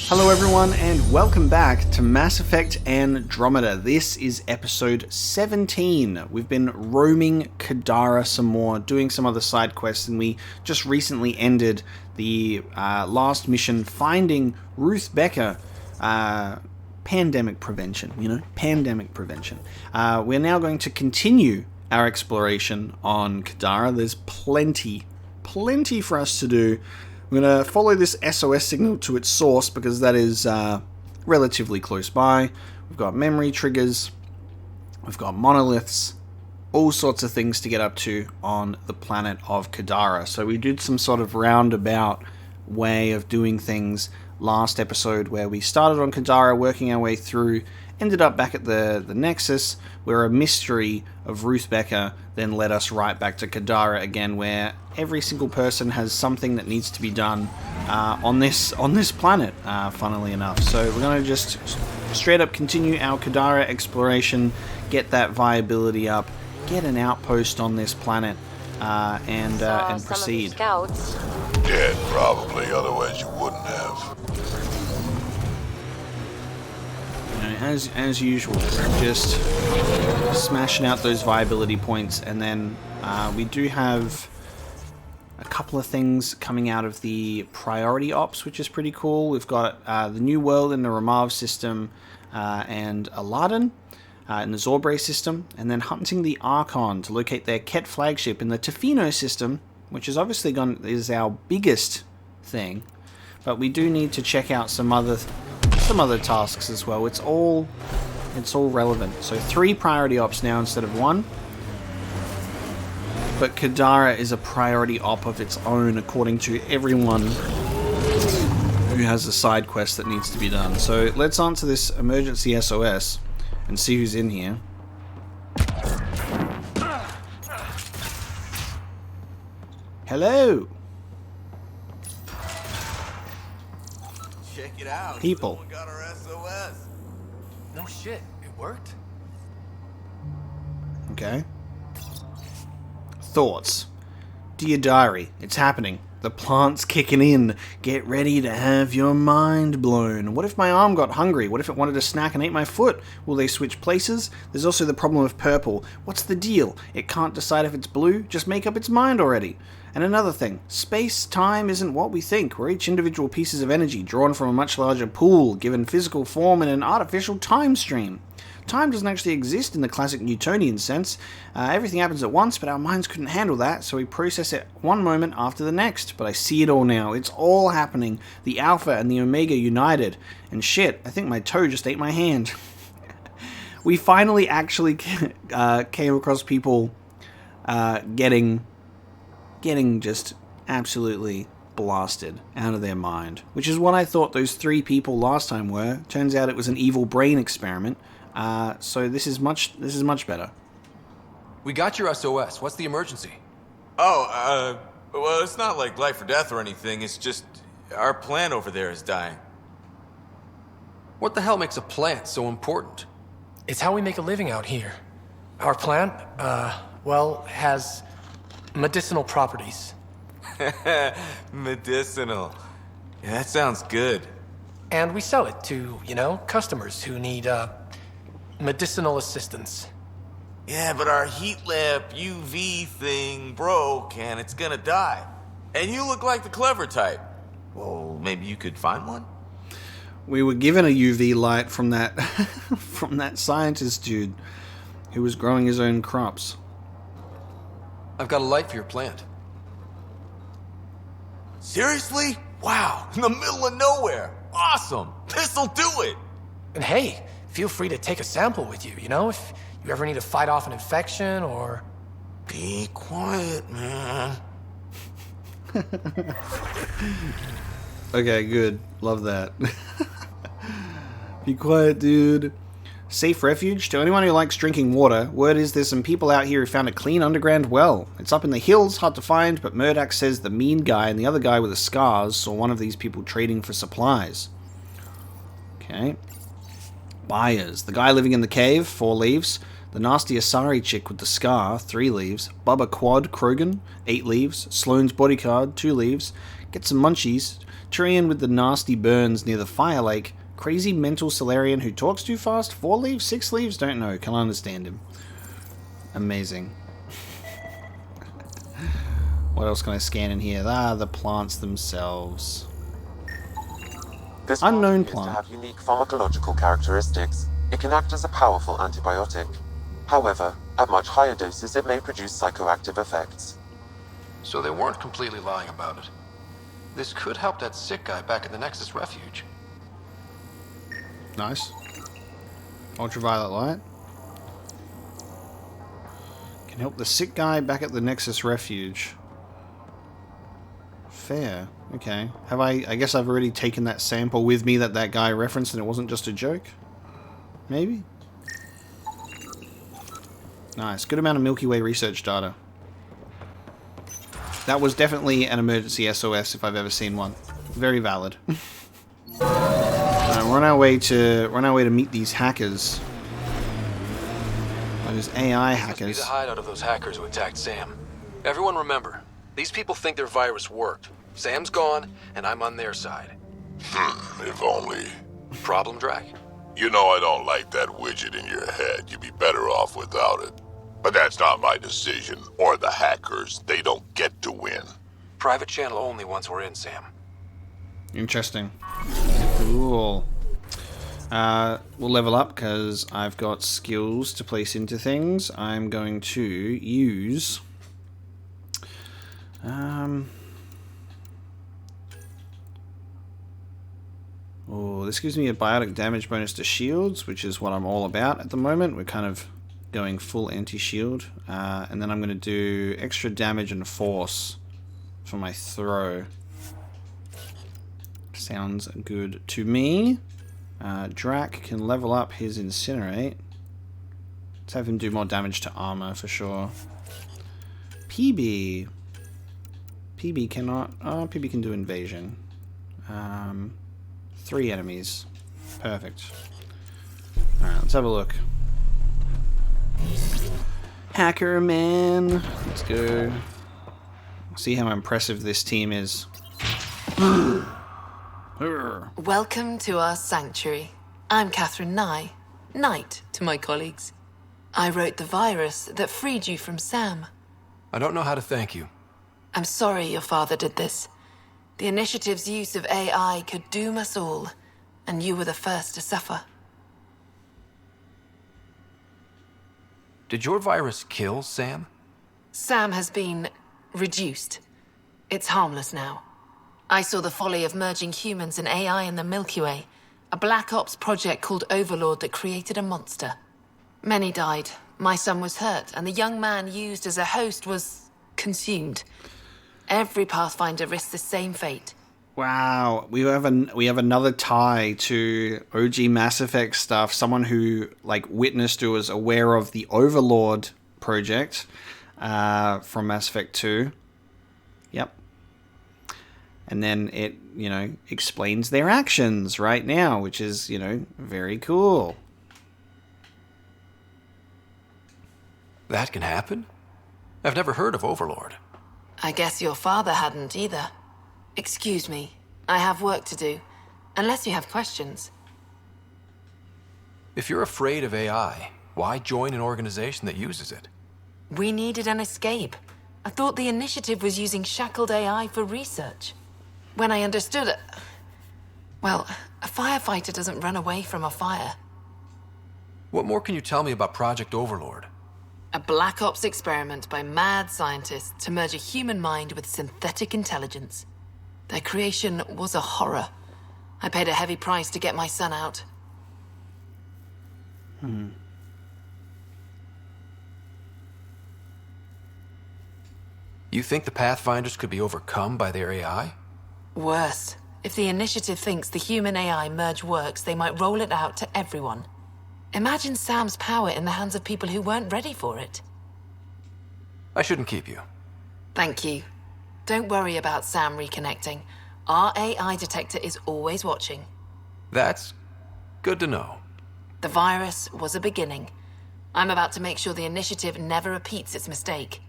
Hello everyone and welcome back to Mass Effect Andromeda. This is episode 17. We've been roaming Kadara some more, doing some other side quests, and we just recently ended the last mission finding Ruth Becker. Pandemic prevention, pandemic prevention. We're now going to continue our exploration on Kadara. There's plenty for us to do. I'm going to follow this SOS signal to its source because that is relatively close by. We've got memory triggers, we've got monoliths, all sorts of things to get up to on the planet of Kadara. So we did some sort of roundabout way of doing things last episode where we started on Kadara, working our way through, ended up back at the Nexus, where a mystery of Ruth Becker then led us right back to Kadara again, where every single person has something that needs to be done on this planet, funnily enough. So we're going to just straight up continue our Kadara exploration, get that viability up, get an outpost on this planet, and proceed. Scouts. Dead, probably, otherwise you wouldn't have. As usual, just smashing out those viability points, and then we do have a couple of things coming out of the priority ops, which is pretty cool. We've got the New World in the Ramav system, and Aladdin in the Zorbre system, and then hunting the Archon to locate their Kett flagship in the Tofino system, which is obviously is our biggest thing, but we do need to check out some other tasks as well. It's all relevant. So 3 priority ops now instead of 1. But Kadara is a priority op of its own according to everyone who has a side quest that needs to be done. So let's answer this emergency SOS and see who's in here. Hello. Check it out. People. Someone got our SOS. No shit, it worked? Okay. Thoughts. Dear Diary, it's happening. The plant's kicking in. Get ready to have your mind blown. What if my arm got hungry? What if it wanted a snack and ate my foot? Will they switch places? There's also the problem of purple. What's the deal? It can't decide if it's blue? Just make up its mind already. And another thing, space-time isn't what we think. We're each individual pieces of energy drawn from a much larger pool, given physical form in an artificial time stream. Time doesn't actually exist in the classic Newtonian sense. Everything happens at once, but our minds couldn't handle that, so we process it one moment after the next. But I see it all now. It's all happening. The Alpha and the Omega united. And shit, I think my toe just ate my hand. We finally actually came across people getting just absolutely blasted out of their mind, which is what I thought those 3 people last time were. Turns out it was an evil brain experiment. So this is much better. We got your SOS. What's the emergency? Well, it's not like life or death or anything. It's just our plant over there is dying. What the hell makes a plant so important? It's how we make a living out here. Our plant, has medicinal properties. Medicinal. Yeah, that sounds good. And we sell it to, customers who need, medicinal assistance. Yeah, but our heat lamp UV thing broke and it's gonna die. And you look like the clever type. Well, maybe you could find one? We were given a UV light from that from that scientist dude who was growing his own crops. I've got a light for your plant. Seriously? Wow, in the middle of nowhere. Awesome. This'll do it. And hey, feel free to take a sample with you, if you ever need to fight off an infection or... Be quiet, man. Okay, good. Love that. Be quiet, dude. Safe refuge? To anyone who likes drinking water, word is there's some people out here who found a clean underground well. It's up in the hills, hard to find, but Murdoch says the mean guy and the other guy with the scars saw one of these people trading for supplies. Okay. Buyers. The guy living in the cave, 4 leaves. The nasty Asari chick with the scar, 3 leaves. Bubba Quad Krogan, 8 leaves. Sloane's bodyguard, 2 leaves. Get some munchies. Tyrion with the nasty burns near the fire lake. Crazy mental Solarian who talks too fast, 4 leaves, 6 leaves, don't know, can't understand him. Amazing. What else can I scan in here? The plants themselves. This Unknown appears plant. to have unique pharmacological characteristics. It can act as a powerful antibiotic. However, at much higher doses it may produce psychoactive effects. So they weren't completely lying about it. This could help that sick guy back in the Nexus refuge. Nice. Ultraviolet light. Can help the sick guy back at the Nexus refuge. Fair. Okay. Have I guess I've already taken that sample with me that guy referenced and it wasn't just a joke? Maybe? Nice. Good amount of Milky Way research data. That was definitely an emergency SOS if I've ever seen one. Very valid. We're on our way to meet these hackers. Those AI This must be hackers. the hideout of those hackers who attacked Sam. Everyone remember, these people think their virus worked. Sam's gone, and I'm on their side. If only. Problem, Drac? You know I don't like that widget in your head. You'd be better off without it. But that's not my decision, or the hackers. They don't get to win. Private channel only once we're in, Sam. Interesting. Cool. We'll level up because I've got skills to place into things. I'm going to use... Oh, this gives me a biotic damage bonus to shields, which is what I'm all about at the moment. We're kind of going full anti-shield. And then I'm going to do extra damage and force for my throw. Sounds good to me. Drac can level up his Incinerate. Let's have him do more damage to armor for sure. PB. PB cannot... Oh, PB can do Invasion. 3 enemies. Perfect. Alright, let's have a look. Hacker man. Let's go. See how impressive this team is. Welcome to our sanctuary. I'm Catherine Nye, Knight to my colleagues. I wrote the virus that freed you from Sam. I don't know how to thank you. I'm sorry your father did this. The Initiative's use of AI could doom us all, and you were the first to suffer. Did your virus kill Sam? Sam has been reduced. It's harmless now. I saw the folly of merging humans and AI in the Milky Way, a Black Ops project called Overlord that created a monster. Many died. My son was hurt, and the young man used as a host was consumed. Every Pathfinder risks the same fate. Wow, we have another tie to OG Mass Effect stuff. Someone who witnessed or was aware of the Overlord project from Mass Effect 2. Yep. And then it, explains their actions right now, which is, very cool. That can happen? I've never heard of Overlord. I guess your father hadn't either. Excuse me, I have work to do. Unless you have questions. If you're afraid of AI, why join an organization that uses it? We needed an escape. I thought the Initiative was using shackled AI for research. When I understood it... Well, a firefighter doesn't run away from a fire. What more can you tell me about Project Overlord? A Black Ops experiment by mad scientists to merge a human mind with synthetic intelligence. Their creation was a horror. I paid a heavy price to get my son out. You think the Pathfinders could be overcome by their AI? Worse. If the Initiative thinks the human AI merge works, they might roll it out to everyone. Imagine Sam's power in the hands of people who weren't ready for it. I shouldn't keep you. Thank you. Don't worry about Sam reconnecting. Our AI detector is always watching. That's good to know. The virus was a beginning. I'm about to make sure the initiative never repeats its mistake.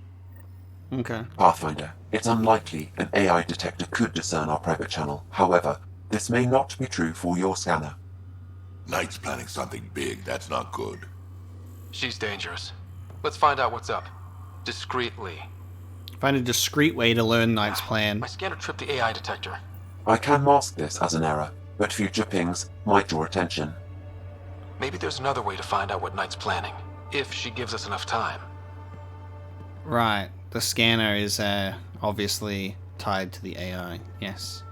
Okay. Pathfinder, it's unlikely an AI detector could discern our private channel. However, this may not be true for your scanner. Knight's planning something big. That's not good. She's dangerous. Let's find out what's up. Discreetly. Find a discreet way to learn Knight's plan. My scanner tripped the AI detector. I can mask this as an error, but future pings might draw attention. Maybe there's another way to find out what Knight's planning, if she gives us enough time. Right. The scanner is obviously tied to the AI. Yes.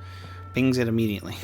Pings it immediately.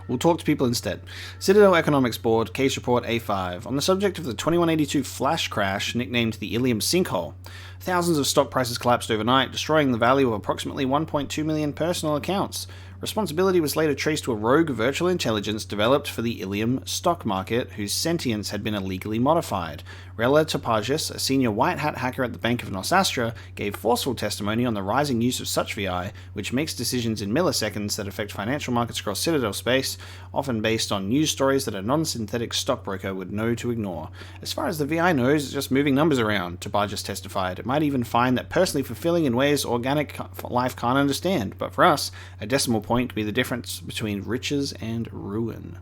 We'll talk to people instead. Citadel Economics Board, Case Report A5. On the subject of the 2182 flash crash, nicknamed the Ilium Sinkhole, thousands of stock prices collapsed overnight, destroying the value of approximately 1.2 million personal accounts. Responsibility was later traced to a rogue virtual intelligence developed for the Ilium stock market, whose sentience had been illegally modified. Rella Topagis, a senior white hat hacker at the Bank of Nosastra, gave forceful testimony on the rising use of such VI, which makes decisions in milliseconds that affect financial markets across Citadel space, often based on news stories that a non-synthetic stockbroker would know to ignore. As far as the VI knows, it's just moving numbers around, Topagis testified. It might even find that personally fulfilling in ways organic life can't understand, but for us, a decimal point could be the difference between riches and ruin.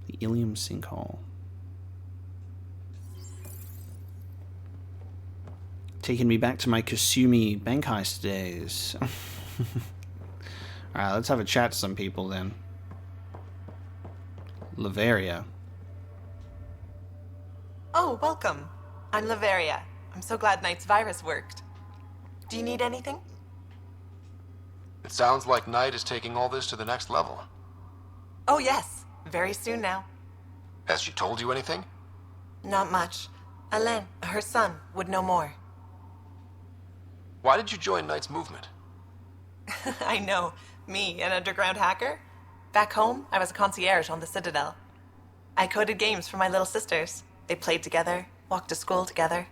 The Ilium Sinkhole. Taking me back to my Kasumi bank heist days. Alright, let's have a chat to some people then. Laveria. Oh, welcome. I'm Laveria. I'm so glad Knight's virus worked. Do you need anything? It sounds like Knight is taking all this to the next level. Oh, yes. Very soon now. Has she told you anything? Not much. Alain, her son, would know more. Why did you join Knight's movement? I know. Me, an underground hacker? Back home, I was a concierge on the Citadel. I coded games for my little sisters. They played together, walked to school together.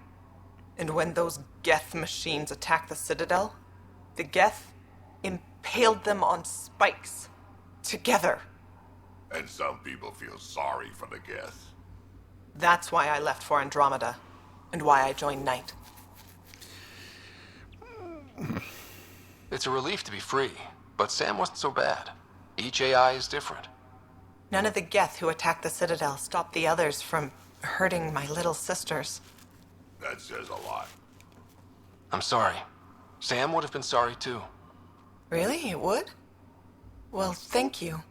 And when those Geth machines attacked the Citadel, the Geth impaled them on spikes. Together. And some people feel sorry for the Geth. That's why I left for Andromeda. And why I joined Knight. It's a relief to be free, but Sam wasn't so bad. Each AI is different. None of the Geth who attacked the Citadel stopped the others from hurting my little sisters. That says a lot. I'm sorry. Sam would have been sorry too. Really? It would? Well, thank you.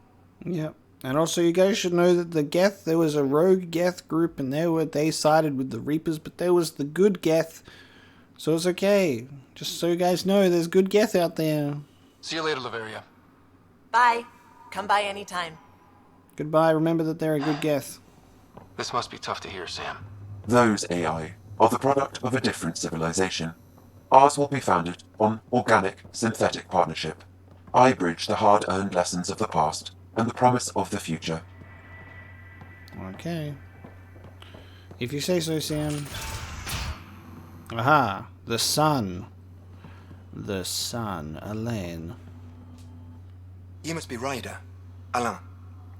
Yep. And also, you guys should know that the Geth, there was a rogue Geth group, and they sided with the Reapers, but there was the good Geth, so it's okay. Just so you guys know, there's good Geth out there. See you later, Laveria. Bye. Come by anytime. Goodbye. Remember that they're a good Geth. This must be tough to hear, Sam. Those AI are the product of a different civilization. Ours will be founded on organic, synthetic partnership. I bridge the hard-earned lessons of the past and the promise of the future. Okay. If you say so, Sam. Aha. The sun. The sun. Alain. You must be Ryder. Alain.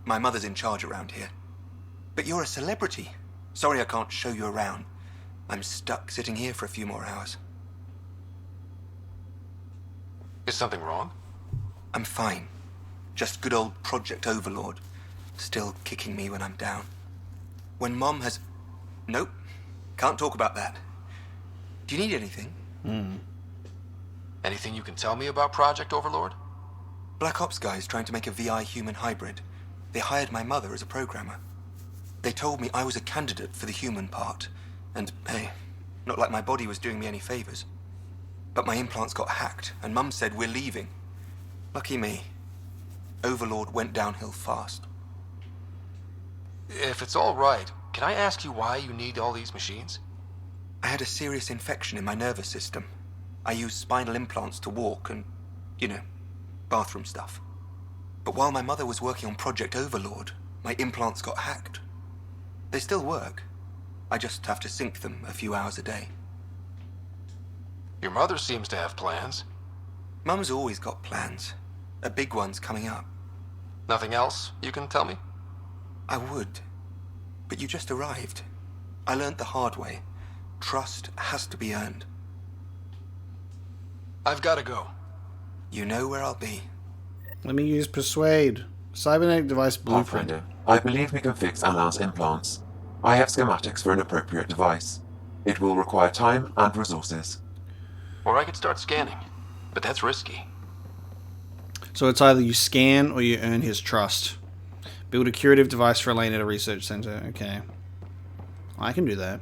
My mother's in charge around here. But you're a celebrity. Sorry I can't show you around. I'm stuck sitting here for a few more hours. Is something wrong? I'm fine. Just good old Project Overlord. Still kicking me when I'm down. When Mom has... Nope. Can't talk about that. Do you need anything? Anything you can tell me about Project Overlord? Black Ops guys trying to make a VI human hybrid. They hired my mother as a programmer. They told me I was a candidate for the human part. And, hey, not like my body was doing me any favors. But my implants got hacked, and Mum said we're leaving. Lucky me. Overlord went downhill fast. If it's all right, can I ask you why you need all these machines? I had a serious infection in my nervous system. I used spinal implants to walk and, bathroom stuff. But while my mother was working on Project Overlord, my implants got hacked. They still work. I just have to sync them a few hours a day. Your mother seems to have plans. Mum's always got plans. A big one's coming up. Nothing else you can tell me? I would. But you just arrived. I learned the hard way. Trust has to be earned. I've got to go. You know where I'll be. Let me use Persuade. Cybernetic device blueprint. Pathfinder, I believe we can fix Alain's implants. I have schematics for an appropriate device. It will require time and resources. Or I could start scanning, but that's risky. So it's either you scan or you earn his trust. Build a curative device for Elaine at a research center. Okay. I can do that.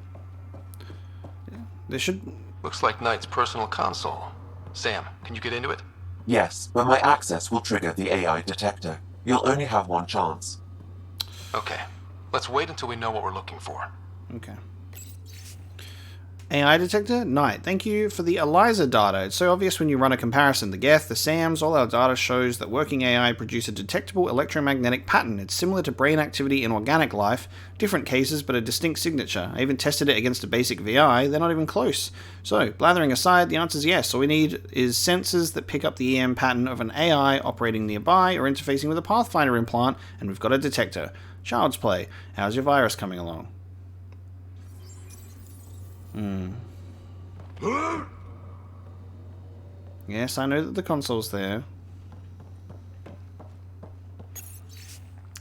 There should... Looks like Knight's personal console. Sam, can you get into it? Yes, but my access will trigger the AI detector. You'll only have one chance. Okay. Let's wait until we know what we're looking for. Okay. AI detector? Knight. Thank you for the ELISA data. It's so obvious when you run a comparison. The Geth, the SAMs, all our data shows that working AI produce a detectable electromagnetic pattern. It's similar to brain activity in organic life. Different cases, but a distinct signature. I even tested it against a basic VI. They're not even close. So, blathering aside, the answer is yes. All we need is sensors that pick up the EM pattern of an AI operating nearby or interfacing with a Pathfinder implant, and we've got a detector. Child's play. How's your virus coming along? Yes, I know that the console's there.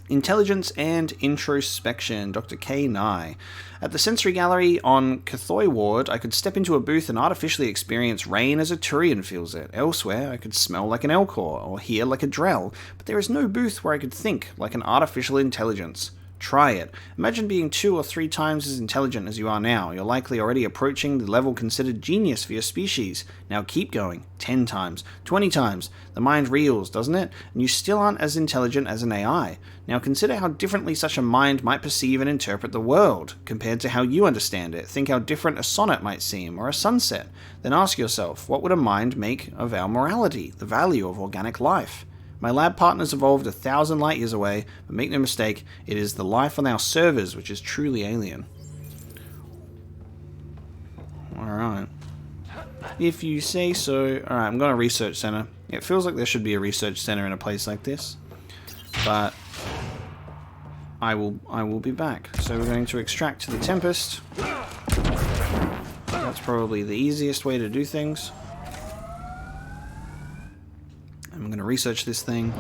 Intelligence and Introspection, Dr. K. Nye. At the Sensory Gallery on Cathoy Ward, I could step into a booth and artificially experience rain as a Turian feels it. Elsewhere, I could smell like an Elcor, or hear like a Drell, but there is no booth where I could think like an artificial intelligence. Try it. Imagine being 2 or 3 times as intelligent as you are now. You're likely already approaching the level considered genius for your species. Now keep going. 10 times. 20 times. The mind reels, doesn't it? And you still aren't as intelligent as an AI. Now consider how differently such a mind might perceive and interpret the world, compared to how you understand it. Think how different a sonnet might seem, or a sunset. Then ask yourself, what would a mind make of our morality, the value of organic life? My lab partners evolved 1,000 light years away, but make no mistake, it is the life on our servers which is truly alien. Alright. If you say so. Alright, I'm going to research center. It feels like there should be a research center in a place like this. But I will be back. So we're going to extract to the Tempest. That's probably the easiest way to do things. I'm going to research this thing.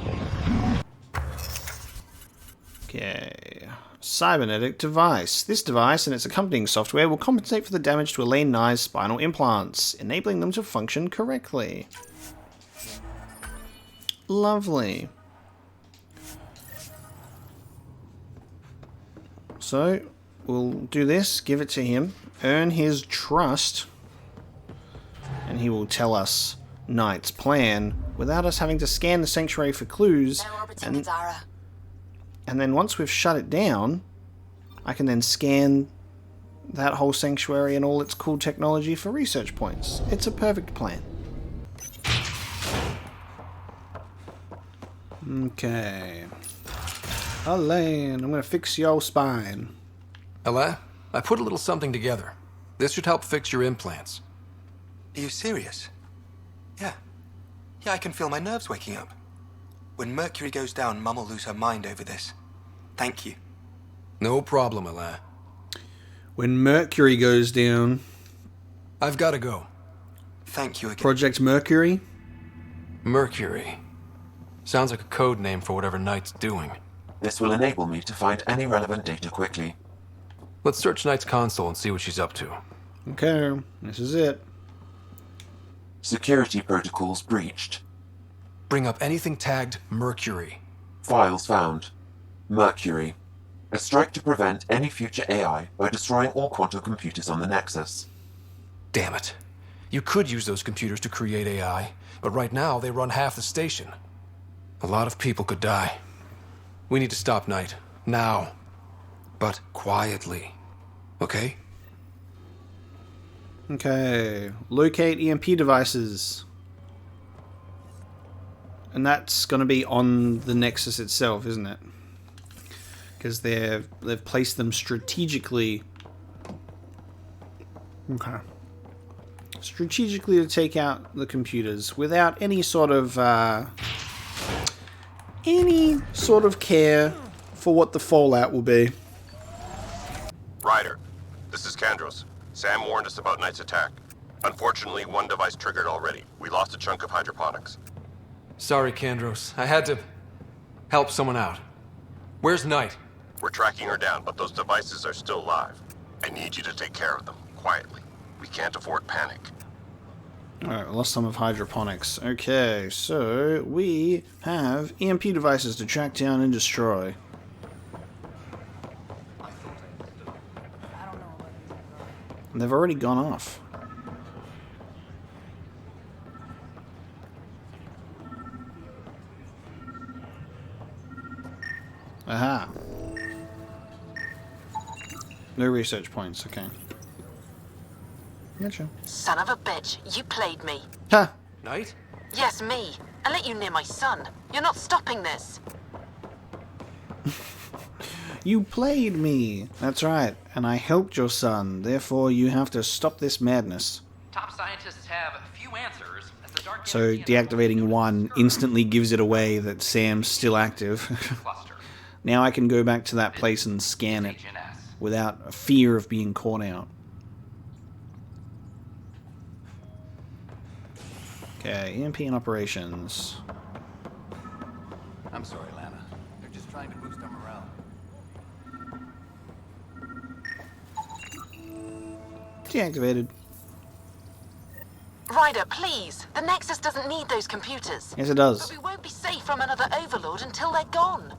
Okay. Cybernetic device. This device and its accompanying software will compensate for the damage to Elaine Nye's spinal implants, enabling them to function correctly. Lovely. So, we'll do this, give it to him, earn his trust, and he will tell us Knight's plan without us having to scan the sanctuary for clues. And then once we've shut it down, I can then scan that whole sanctuary and all its cool technology for research points. It's a perfect plan. Okay. Elaine, I'm going to fix your spine. Alain, I put a little something together. This should help fix your implants. Are you serious? Yeah. Yeah, I can feel my nerves waking up. When Mercury goes down, Mum will lose her mind over this. Thank you. No problem, Alain. When Mercury goes down... I've got to go. Thank you again. Project Mercury? Mercury. Sounds like a code name for whatever Knight's doing. This will enable me to find any relevant data quickly. Let's search Knight's console and see what she's up to. Okay, this is it. Security protocols breached. Bring up anything tagged Mercury. Files found. Mercury. A strike to prevent any future AI by destroying all quantum computers on the Nexus. Damn it. You could use those computers to create AI, but right now they run half the station. A lot of people could die. We need to stop Knight. Now. But quietly. Okay? Okay. Locate EMP devices. And that's going to be on the Nexus itself, isn't it? Because they've placed them strategically. Okay. Strategically to take out the computers without any sort of care for what the fallout will be. Ryder, this is Kandros. Sam warned us about Knight's attack. Unfortunately, one device triggered already. We lost a chunk of hydroponics. Sorry, Kandros. I had to help someone out. Where's Knight? We're tracking her down, but those devices are still live. I need you to take care of them, quietly. We can't afford panic. Alright, lost some of hydroponics. Okay, so we have EMP devices to track down and destroy. And they've already gone off. Aha. No research points, okay. Gotcha. Son of a bitch, you played me. Ha! Knight? Yes, me. I let you near my son. You're not stopping this. You played me! That's right, and I helped your son. Therefore, you have to stop this madness. Top scientists have few answers as the dark So, deactivating one instantly gives it away that Sam's still active. Now I can go back to that place and scan it without a fear of being caught out. Okay, EMP in operations. I'm sorry, Lana. They're just trying to boost our morale. Deactivated. Ryder, please. The Nexus doesn't need those computers. Yes, it does. But we won't be safe from another Overlord until they're gone.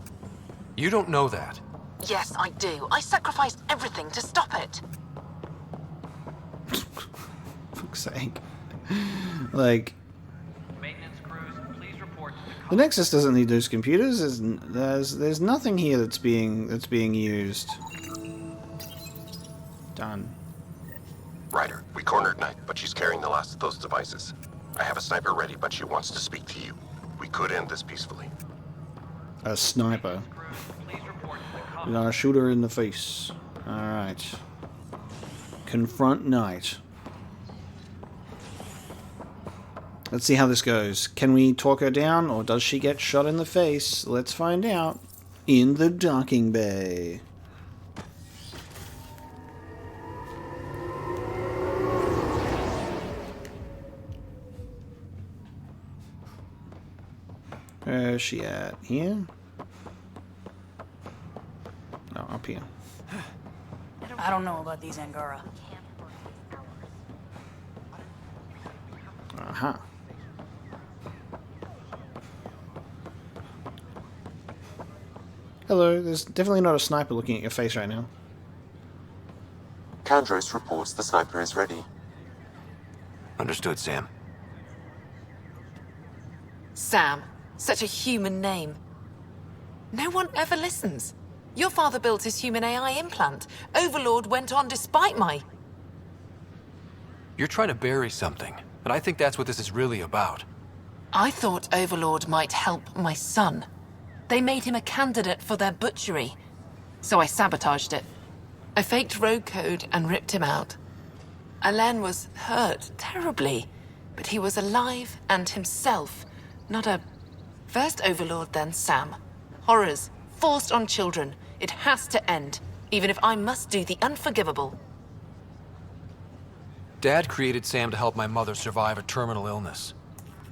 You don't know that. Yes, I do. I sacrificed everything to stop it. Fuck's sake. Like, Maintenance crews, please report to the Nexus doesn't need those computers. There's nothing here that's being used. Done. Ryder, we cornered Knight, but she's carrying the last of those devices. I have a sniper ready, but she wants to speak to you. We could end this peacefully. A sniper. You're gonna shoot her in the face. Alright. Confront Knight. Let's see how this goes. Can we talk her down, or does she get shot in the face? Let's find out. In the docking bay. Where's she at? Here? No, up here. I don't know about these Angara. Uh-huh. Hello, there's definitely not a sniper looking at your face right now. Kandros reports the sniper is ready. Understood, Sam. Sam. Such a human name. No one ever listens. Your father built his human AI implant. Overlord went on despite my... You're trying to bury something, and I think that's what this is really about. I thought Overlord might help my son. They made him a candidate for their butchery. So I sabotaged it. I faked rogue code and ripped him out. Alain was hurt terribly, but he was alive and himself, not a... First Overlord, then Sam. Horrors, forced on children. It has to end, even if I must do the unforgivable. Dad created Sam to help my mother survive a terminal illness.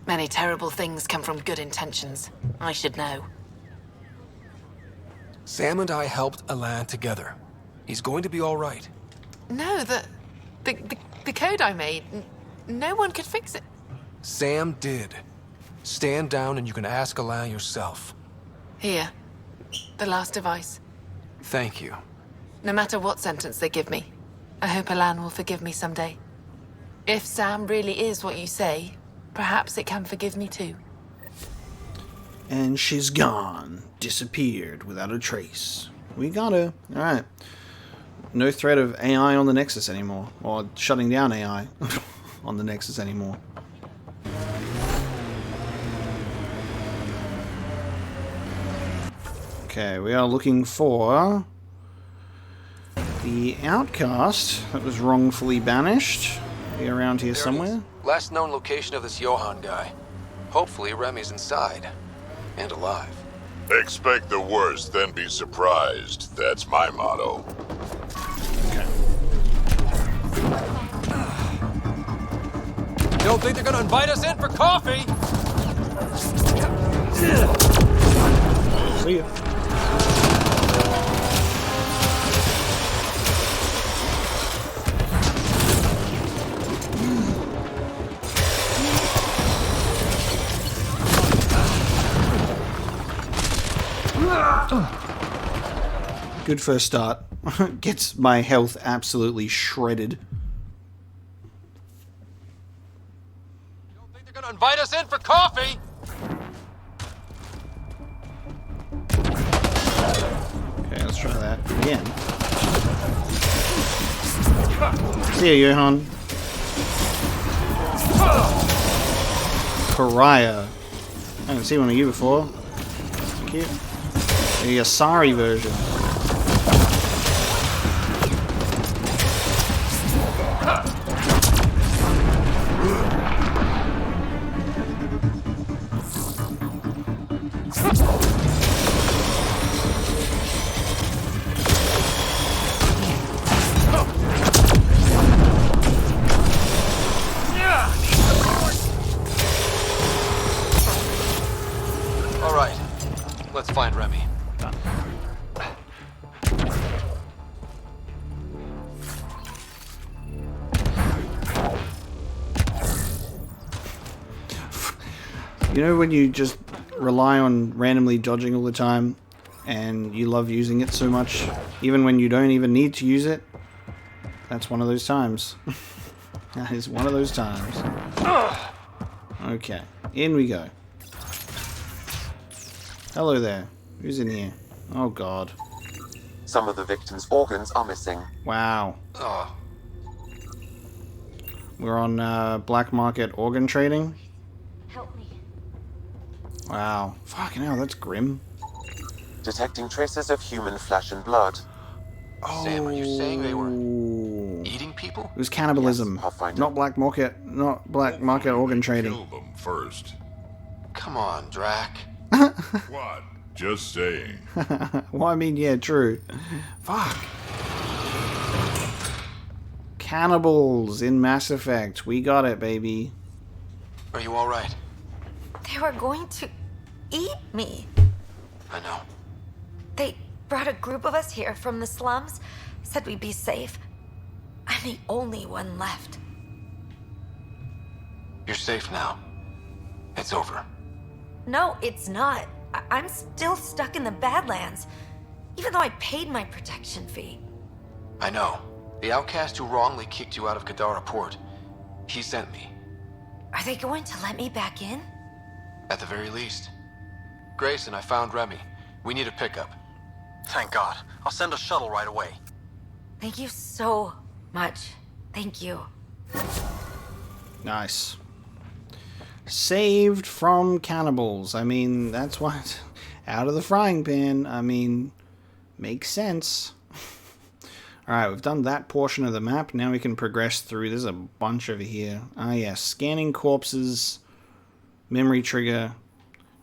Many terrible things come from good intentions. I should know. Sam and I helped Alain together. He's going to be all right. No, the code I made, no one could fix it. Sam did. Stand down and you can ask Alain yourself. Here, the last device. Thank you. No matter what sentence they give me, I hope Alain will forgive me someday. If Sam really is what you say, perhaps it can forgive me too. And she's gone. Disappeared without a trace. We got her. Alright. No threat of AI on the Nexus anymore. Or shutting down AI on the Nexus anymore. Okay, we are looking for the outcast that was wrongfully banished. Be around here somewhere. Last known location of this Johan guy. Hopefully Remy's inside. And alive. Expect the worst, then be surprised. That's my motto. Don't think they're gonna invite us in for coffee? See ya. Good first start. Gets my health absolutely shredded. Don't think they're gonna invite us in for coffee? Okay, let's try that again. See ya, Johan. Pariah. I haven't seen one of you before. Thank you. The Asari version. All right, let's find Remy. You know when you just rely on randomly dodging all the time and you love using it so much, even when you don't even need to use it? That's one of those times. That is one of those times. Okay, in we go. Hello there. Who's in here? Oh god. Some of the victim's organs are missing. Wow. Oh, We're on black market organ trading. Help me. Wow. Fucking hell, that's grim. Detecting traces of human flesh and blood. Sam, are you saying they were Ooh. eating people? It was cannibalism, Yes, Pathfinder. not black market organ trading. Kill them first. Come on, Drac. What? Just saying. Well, I mean, yeah, true. Fuck. Cannibals in Mass Effect. We got it, baby. Are you all right? They were going to eat me. I know. They brought a group of us here from the slums, said we'd be safe. I'm the only one left. You're safe now. It's over. No, it's not. I'm still stuck in the Badlands, even though I paid my protection fee. I know. The outcast who wrongly kicked you out of Kadara port. He sent me. Are they going to let me back in? At the very least. Grayson, I found Remy. We need a pickup. Thank God. I'll send a shuttle right away. Thank you so much. Thank you. Nice. Saved from cannibals. I mean, that's what... Out of the frying pan. I mean, makes sense. Alright, we've done that portion of the map. Now we can progress through. There's a bunch over here. Ah, yes. Scanning corpses. Memory trigger.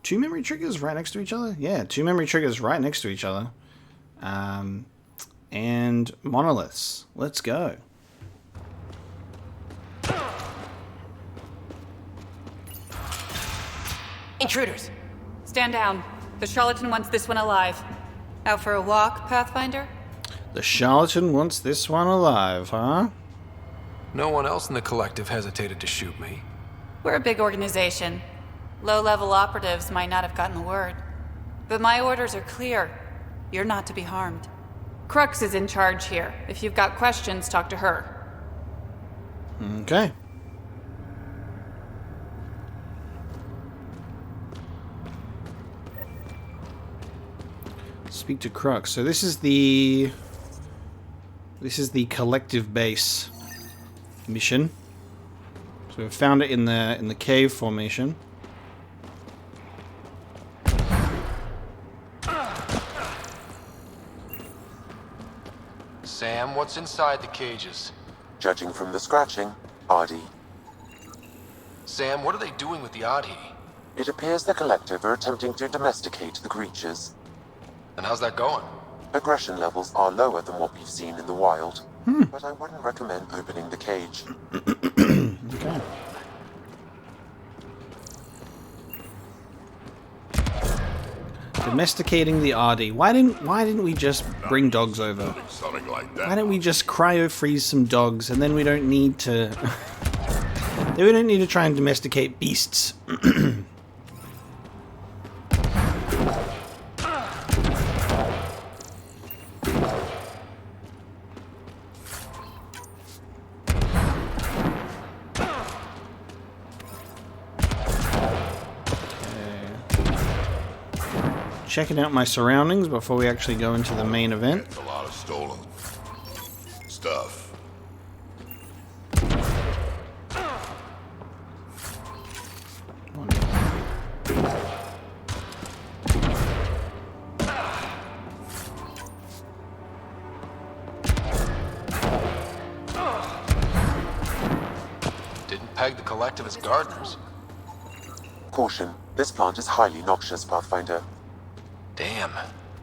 2 memory triggers right next to each other? Yeah, 2 memory triggers right next to each other. And monoliths. Let's go. Intruders. Stand down. The charlatan wants this one alive. Out for a walk, Pathfinder? The charlatan wants this one alive, huh? No one else in the collective hesitated to shoot me. We're a big organization. Low-level operatives might not have gotten the word. But my orders are clear. You're not to be harmed. Crux is in charge here. If you've got questions, talk to her. Okay. Speak to Crux. So this is the collective base mission. So we've found it in the cave formation. Sam, what's inside the cages? Judging from the scratching, Ardy. Sam, what are they doing with the Adhi? It appears the Collective are attempting to domesticate the creatures. And how's that going? Aggression levels are lower than what we've seen in the wild, but I wouldn't recommend opening the cage. Okay. Domesticating the RD. Why didn't we just bring dogs over? Something like that. Why don't we just cryo freeze some dogs and then we don't need to then we don't need to try and domesticate beasts. Checking out my surroundings before we actually go into the main event. It's a lot of stolen stuff. Didn't peg the Collective as gardeners. Caution, this plant is highly noxious, Pathfinder. Damn.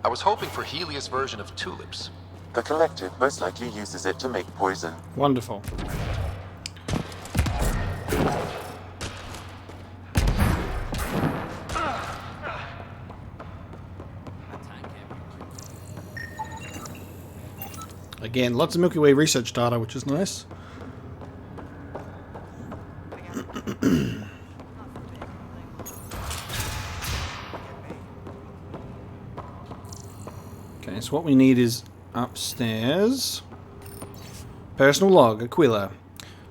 I was hoping for Helios' version of tulips. The Collective most likely uses it to make poison. Wonderful. Again, lots of Milky Way research data, which is nice. Okay, so what we need is upstairs. Personal log, Aquila.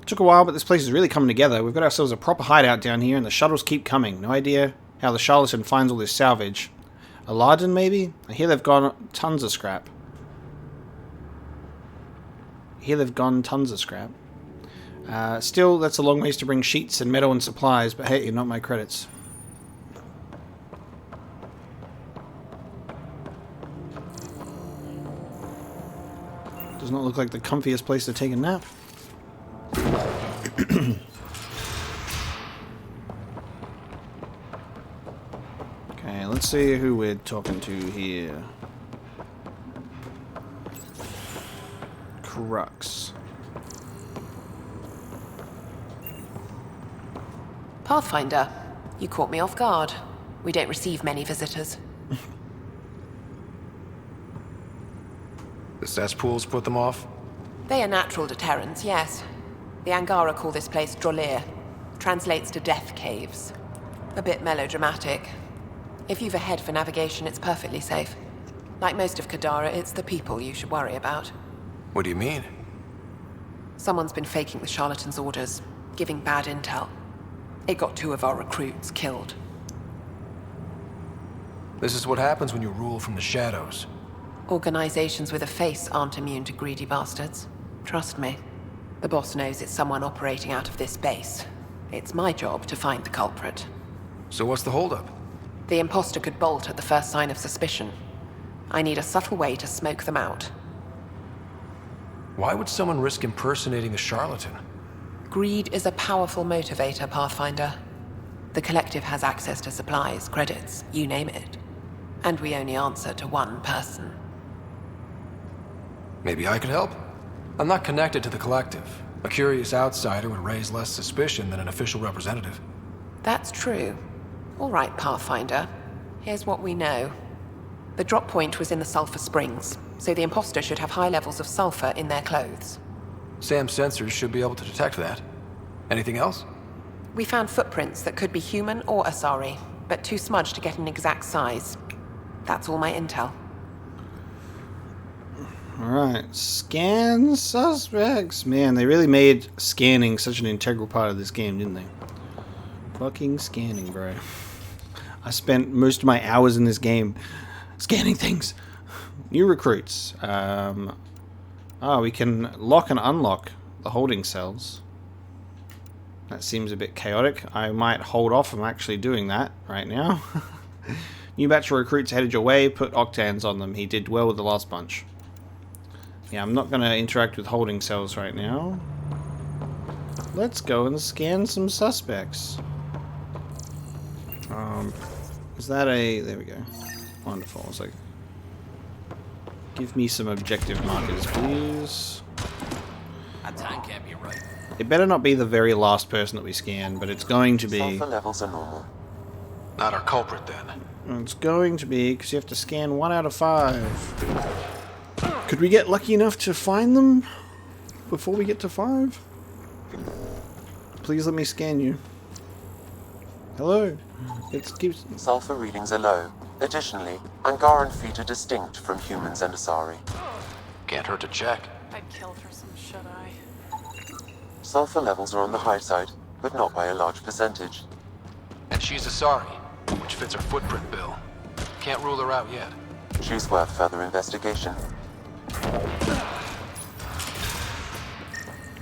Took a while, but this place is really coming together. We've got ourselves a proper hideout down here, and the shuttles keep coming. No idea how the charlatan finds all this salvage. Aladdin, maybe? I hear they've gone tons of scrap. Still, that's a long ways to bring sheets and metal and supplies, but hey, not my credits. Does not look like the comfiest place to take a nap. Okay, let's see who we're talking to here. Crux. Pathfinder, you caught me off guard. We don't receive many visitors. The cesspools put them off? They are natural deterrents, yes. The Angara call this place Drolir. Translates to death caves. A bit melodramatic. If you've a head for navigation, it's perfectly safe. Like most of Kadara, it's the people you should worry about. What do you mean? Someone's been faking the charlatan's orders, giving bad intel. It got 2 of our recruits killed. This is what happens when you rule from the shadows. Organizations with a face aren't immune to greedy bastards. Trust me. The boss knows it's someone operating out of this base. It's my job to find the culprit. So what's the holdup? The imposter could bolt at the first sign of suspicion. I need a subtle way to smoke them out. Why would someone risk impersonating the charlatan? Greed is a powerful motivator, Pathfinder. The Collective has access to supplies, credits, you name it. And we only answer to one person. Maybe I could help? I'm not connected to the Collective. A curious outsider would raise less suspicion than an official representative. That's true. All right, Pathfinder. Here's what we know. The drop point was in the sulfur springs, so the imposter should have high levels of sulfur in their clothes. Sam's sensors should be able to detect that. Anything else? We found footprints that could be human or Asari, but too smudged to get an exact size. That's all my intel. Alright, scan suspects. Man, they really made scanning such an integral part of this game, didn't they? Fucking scanning, bro. I spent most of my hours in this game scanning things. New recruits. We can lock and unlock the holding cells. That seems a bit chaotic. I might hold off from actually doing that right now. New batch of recruits headed your way. Put octans on them. He did well with the last bunch. Yeah, I'm not going to interact with holding cells right now. Let's go and scan some suspects. Is that a... There we go. Wonderful. It's like... Give me some objective markers, please. That time can't be right. It better not be the very last person that we scan, but it's going to be... Sulfur levels are normal. Not our culprit, then. It's going to be, because you have to scan 1 out of 5. Could we get lucky enough to find them before we get to 5? Please let me scan you. Hello? It keeps... Sulfur readings are low. Additionally, Angaran feet are distinct from humans and Asari. Can't hurt to check. I'd kill for some shut-eye. Sulfur levels are on the high side, but not by a large percentage. And she's Asari, which fits her footprint bill. Can't rule her out yet. She's worth further investigation.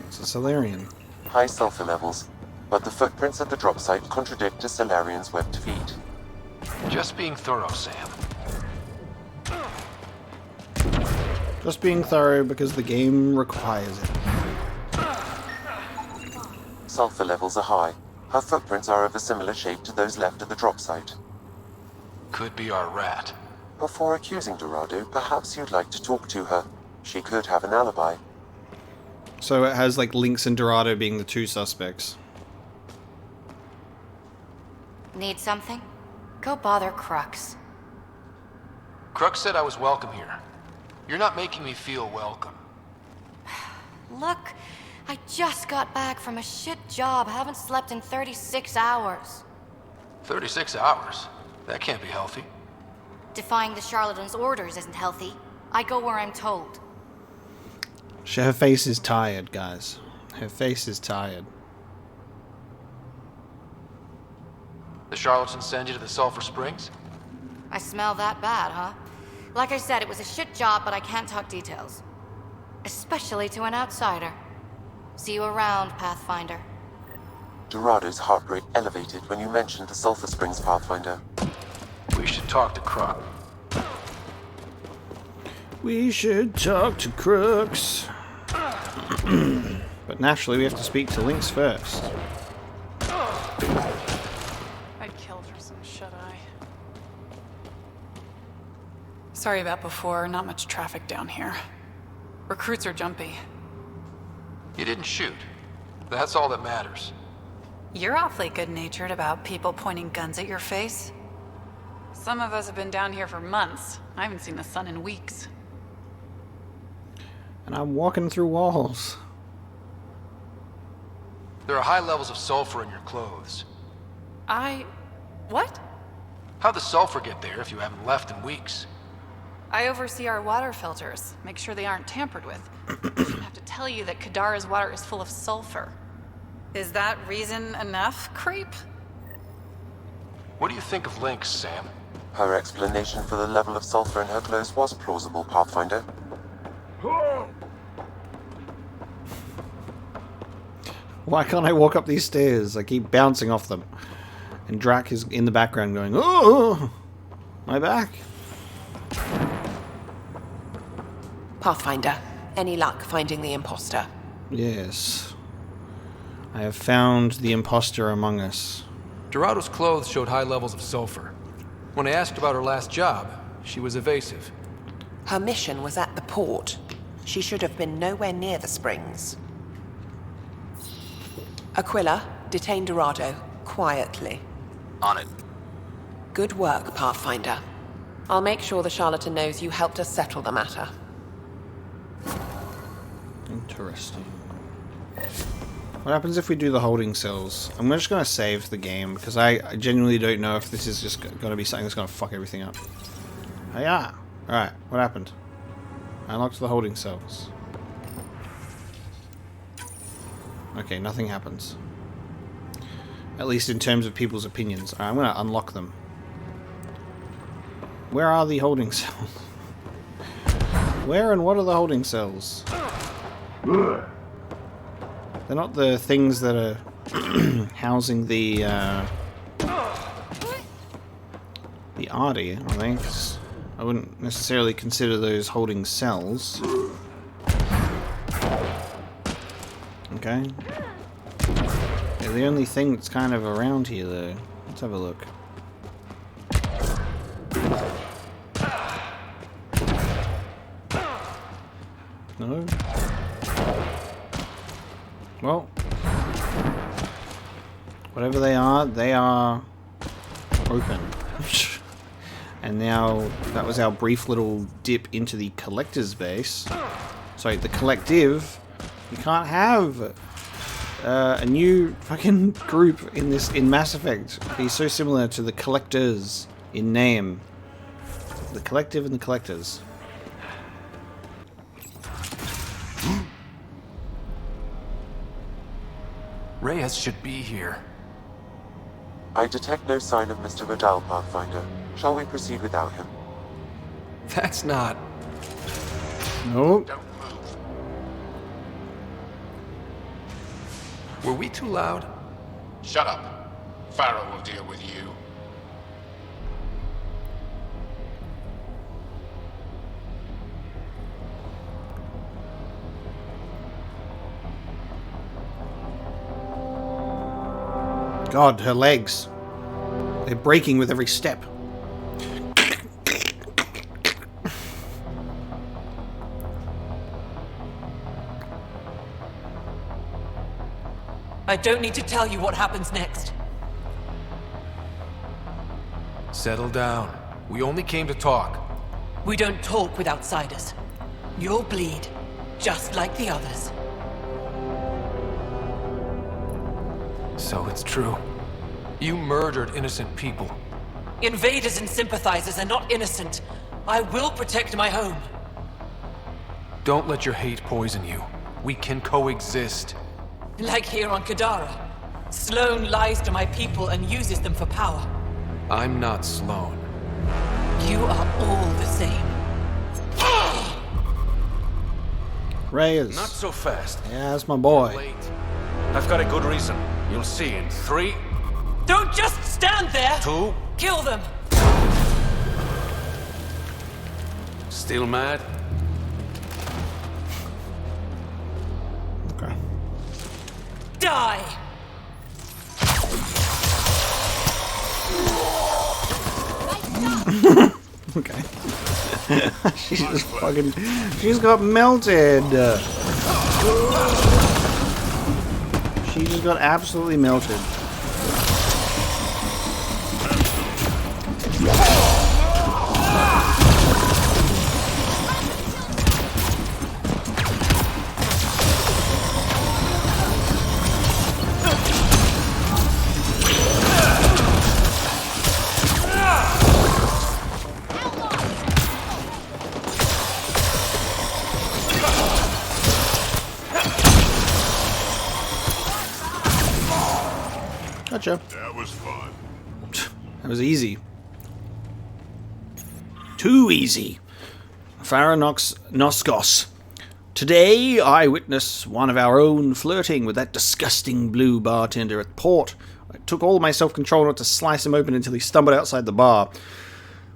It's a Solarian. High sulfur levels, but the footprints at the drop site contradict a Solarian's webbed feet. Just being thorough, Sam. Just being thorough because the game requires it. Sulfur levels are high. Her footprints are of a similar shape to those left at the drop site. Could be our rat. Before accusing Dorado, perhaps you'd like to talk to her. She could have an alibi. So it has like Lynx and Dorado being the 2 suspects. Need something? Go bother Crux. Crux said I was welcome here. You're not making me feel welcome. Look, I just got back from a shit job. Haven't slept in 36 hours. 36 hours? That can't be healthy. Defying the charlatan's orders isn't healthy. I go where I'm told. Her face is tired, guys. Her face is tired. The charlatans send you to the Sulphur Springs? I smell that bad, huh? Like I said, it was a shit job, but I can't talk details. Especially to an outsider. See you around, Pathfinder. Dorado's heart rate elevated when you mentioned the Sulphur Springs, Pathfinder. We should talk to Crux. We should talk to Crux. But naturally, we have to speak to Lynx first. I'd kill for some shut-eye. Sorry about before. Not much traffic down here. Recruits are jumpy. You didn't shoot. That's all that matters. You're awfully good-natured about people pointing guns at your face. Some of us have been down here for months. I haven't seen the sun in weeks. And I'm walking through walls. There are high levels of sulfur in your clothes. What? How'd the sulfur get there if you haven't left in weeks? I oversee our water filters. Make sure they aren't tampered with. I shouldn't have to tell you that Kadara's water is full of sulfur. Is that reason enough, creep? What do you think of Lynx, Sam? Her explanation for the level of sulfur in her clothes was plausible, Pathfinder. Why can't I walk up these stairs? I keep bouncing off them. And Drac is in the background going, "Oh, my back." Pathfinder, any luck finding the imposter? Yes. I have found the imposter among us. Dorado's clothes showed high levels of sulfur. When I asked about her last job, she was evasive. Her mission was at the port. She should have been nowhere near the springs. Aquila, detain Dorado. Quietly. On it. Good work, Pathfinder. I'll make sure the charlatan knows you helped us settle the matter. Interesting. What happens if we do the holding cells? I'm just going to save the game, because I genuinely don't know if this is just going to be something that's going to fuck everything up. Hiya! Alright, what happened? I unlocked the holding cells. Okay, nothing happens. At least in terms of people's opinions. Alright, I'm going to unlock them. Where are the holding cells? Where and what are the holding cells? They're not the things that are housing the Artie, I think. I wouldn't necessarily consider those holding cells. Okay. They're the only thing that's kind of around here, though. Let's have a look. No. Well, whatever they are open. And now that was our brief little dip into the collector's base. Sorry, the collective. You can't have a new fucking group in Mass Effect be so similar to the collectors in name. The collective and the collectors. Reyes should be here. I detect no sign of Mr. Rodal, Pathfinder. Shall we proceed without him? That's not... Nope. Were we too loud? Shut up. Farrah will deal with you. God, her legs. They're breaking with every step. I don't need to tell you what happens next. Settle down. We only came to talk. We don't talk with outsiders. You'll bleed, just like the others. So it's true. You murdered innocent people. Invaders and sympathizers are not innocent. I will protect my home. Don't let your hate poison you. We can coexist. Like here on Kadara. Sloane lies to my people and uses them for power. I'm not Sloane. You are all the same. Reyes. Not so fast. Yeah, that's my boy. Late. I've got a good reason. You'll see in 3... Don't just stand there! 2... Kill them! Still mad? Okay. Die! Okay. She's just fucking... She's got melted! She just got absolutely melted. Gotcha. That was fun. That was easy. Too easy. Faranox Noskos. Today I witness one of our own flirting with that disgusting blue bartender at the port. I took all my self-control not to slice him open until he stumbled outside the bar.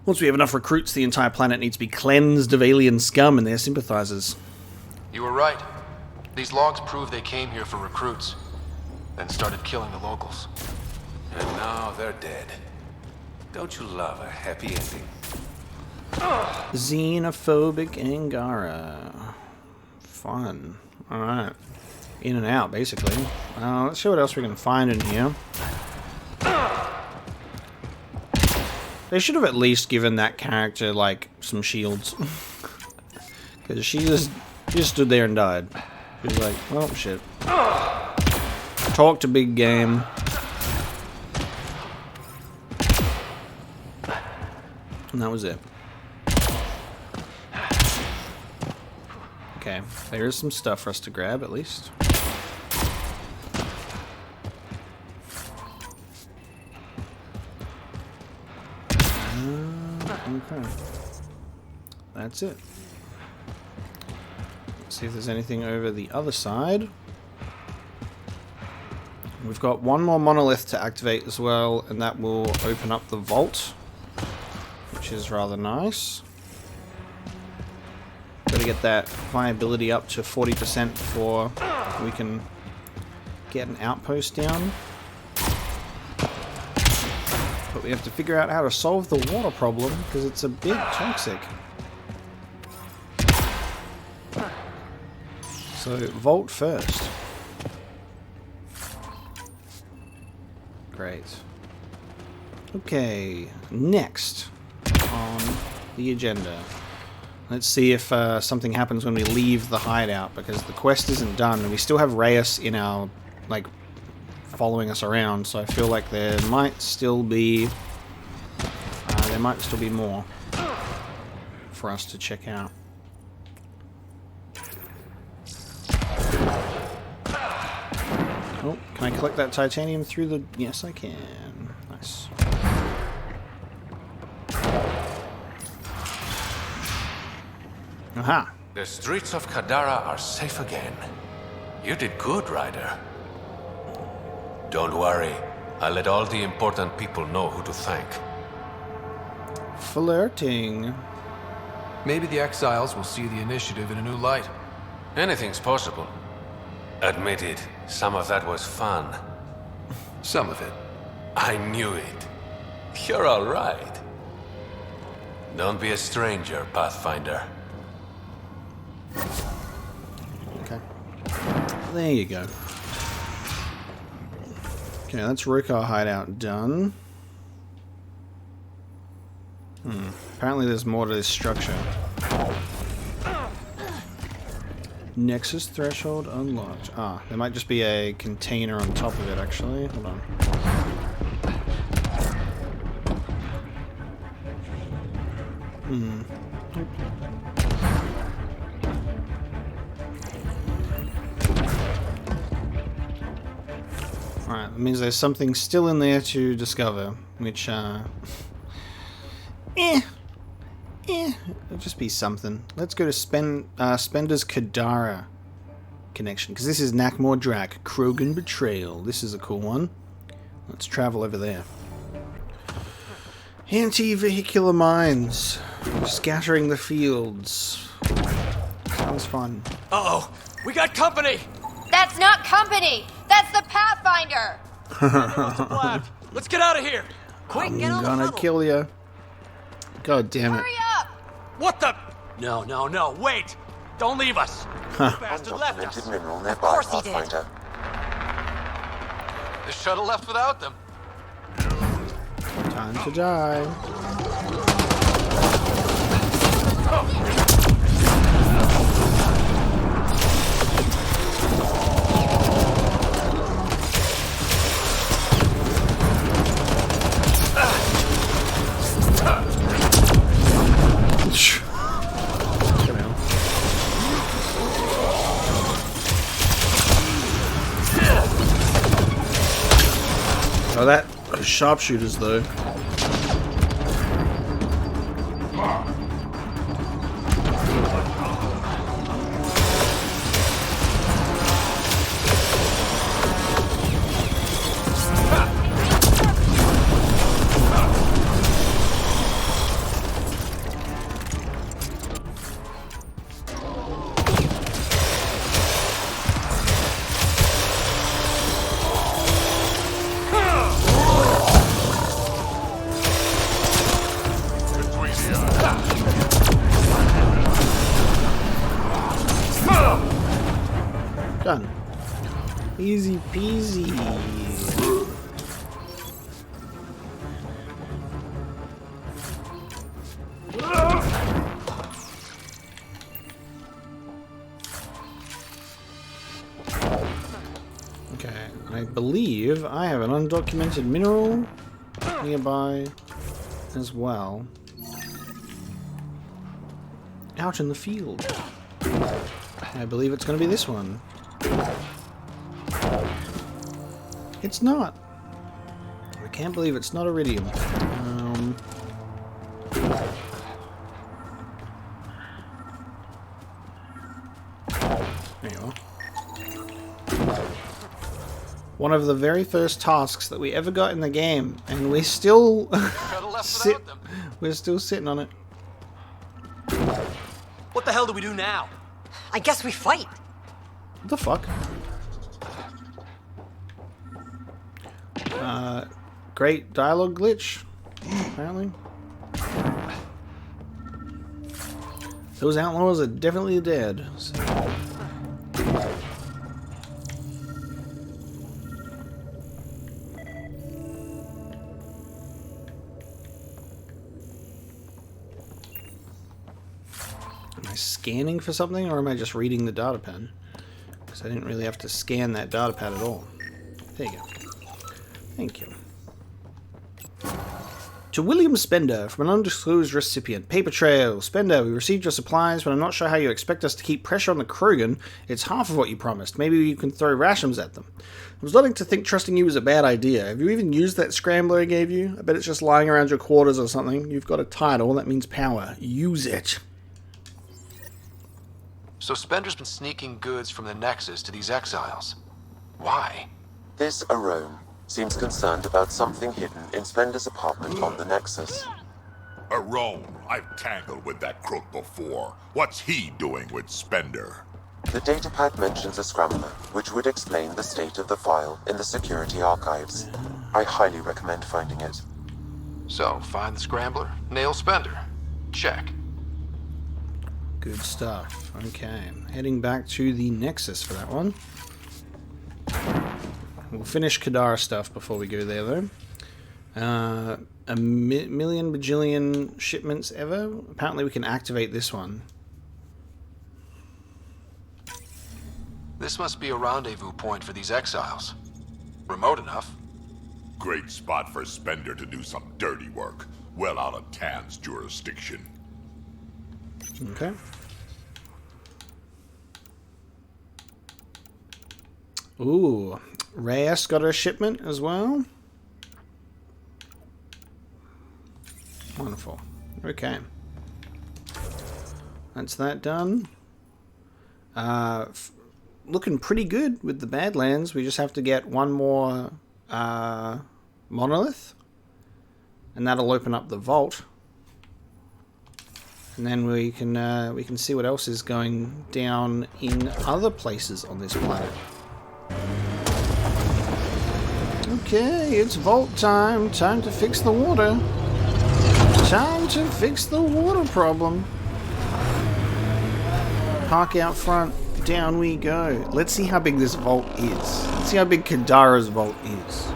Once we have enough recruits, the entire planet needs to be cleansed of alien scum and their sympathizers. You were right. These logs prove they came here for recruits, then started killing the locals. And now they're dead. Don't you love a happy ending? Xenophobic Angara. Fun. Alright. In and out, basically. Let's see what else we can find in here. They should have at least given that character, like, some shields. Because she just stood there and died. She was like, well, shit. Talk to big game. And that was it. Okay, there's some stuff for us to grab, at least. Okay. That's it. Let's see if there's anything over the other side. We've got one more monolith to activate as well, and that will open up the vault, which is rather nice. Gotta get that viability up to 40% before we can get an outpost down. But we have to figure out how to solve the water problem, because it's a bit toxic. So, vault first. Great. Okay, next on the agenda. Let's see if something happens when we leave the hideout, because the quest isn't done, and we still have Reyes in our, like, following us around, so I feel like there might still be more for us to check out. Oh, can I collect that titanium through the... Yes, I can. Nice. Aha! The streets of Kadara are safe again. You did good, Ryder. Don't worry. I'll let all the important people know who to thank. Flirting. Maybe the exiles will see the initiative in a new light. Anything's possible. Admit it, some of that was fun. Some of it. I knew it. You're all right. Don't be a stranger, Pathfinder. Okay. There you go. Okay, that's Rukar hideout done. Apparently there's more to this structure. Nexus threshold unlocked. Ah, there might just be a container on top of it, actually. Hold on. Alright, that means there's something still in there to discover, which, it'll just be something. Let's go to Spender's Kadara connection, because this is Nakmor Drak, Krogan Betrayal. This is a cool one. Let's travel over there. Anti-vehicular mines. Scattering the fields. Sounds fun. Uh-oh! We got company! That's not company! That's the Pathfinder! Let's get out of here! Quick, I'm get on the gonna huddle. kill you. God damn it. Hurry up! What the? No, wait! Don't leave us! Bastard left us! Undocumented mineral nearby, Of course he did. Pathfinder. The shuttle left without them. Time to die. Oh, that sharpshooters though. Done. Easy peasy. Okay, I believe I have an undocumented mineral nearby as well. Out in the field. I believe it's going to be this one. It's not. I can't believe it's not iridium. There you are. One of the very first tasks that we ever got in the game, and we're still we're still sitting on it. What the hell do we do now? I guess we fight. What the fuck? great dialogue glitch, apparently. Those outlaws are definitely dead. So. Am I scanning for something, or am I just reading the data pad? Because I didn't really have to scan that data pad at all. There you go. Thank you. To William Spender, from an undisclosed recipient. Paper trail. Spender, we received your supplies, but I'm not sure how you expect us to keep pressure on the Krogan. It's half of what you promised. Maybe you can throw rations at them. I was starting to think trusting you was a bad idea. Have you even used that scrambler I gave you? I bet it's just lying around your quarters or something. You've got a title. That means power. Use it. So Spender's been sneaking goods from the Nexus to these exiles. Why? This Arome seems concerned about something hidden in Spender's apartment on the Nexus. Arome, I've tangled with that crook before. What's he doing with Spender? The datapad mentions a scrambler, which would explain the state of the file in the security archives. I highly recommend finding it. So, find the scrambler, nail Spender. Check. Good stuff. Okay, heading back to the Nexus for that one. We'll finish Kadara stuff before we go there, though. A million bajillion shipments ever? Apparently we can activate this one. This must be a rendezvous point for these exiles. Remote enough. Great spot for Spender to do some dirty work. Well out of Tan's jurisdiction. Okay. Ooh, Reyes got a shipment as well. Wonderful. Okay. That's that done. Looking pretty good with the Badlands. We just have to get one more monolith, and that'll open up the vault. And then we can see what else is going down in other places on this planet. Okay, it's vault time. Time to fix the water. Time to fix the water problem. Park out front. Down we go. Let's see how big this vault is. Let's see how big Kadara's vault is.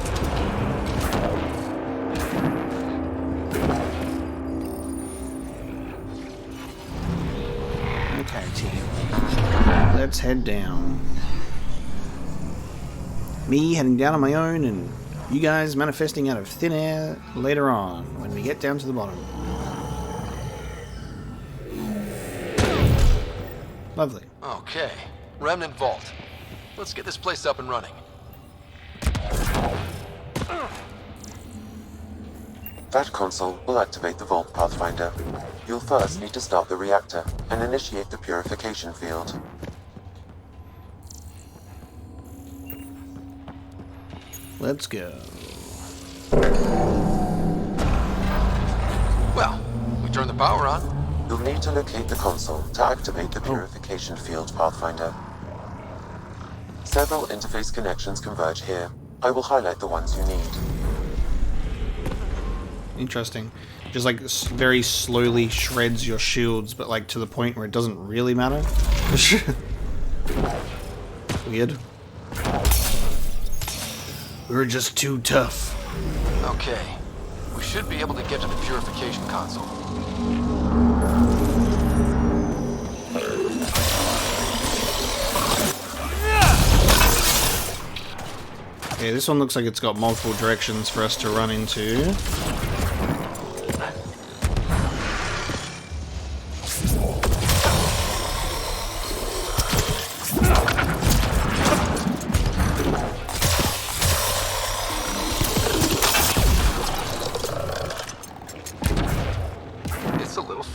Okay, team. Let's head down. Me heading down on my own, and you guys manifesting out of thin air later on when we get down to the bottom. Lovely. Okay, Remnant Vault. Let's get this place up and running. That console will activate the Vault Pathfinder. You'll first need to start the reactor and initiate the purification field. Let's go. Well, we turn the power on. You'll need to locate the console to activate the purification field, Pathfinder. Several interface connections converge here. I will highlight the ones you need. Interesting. Just like very slowly shreds your shields, but like to the point where it doesn't really matter. Weird. We're just too tough. Okay. We should be able to get to the purification console. Okay, this one looks like it's got multiple directions for us to run into.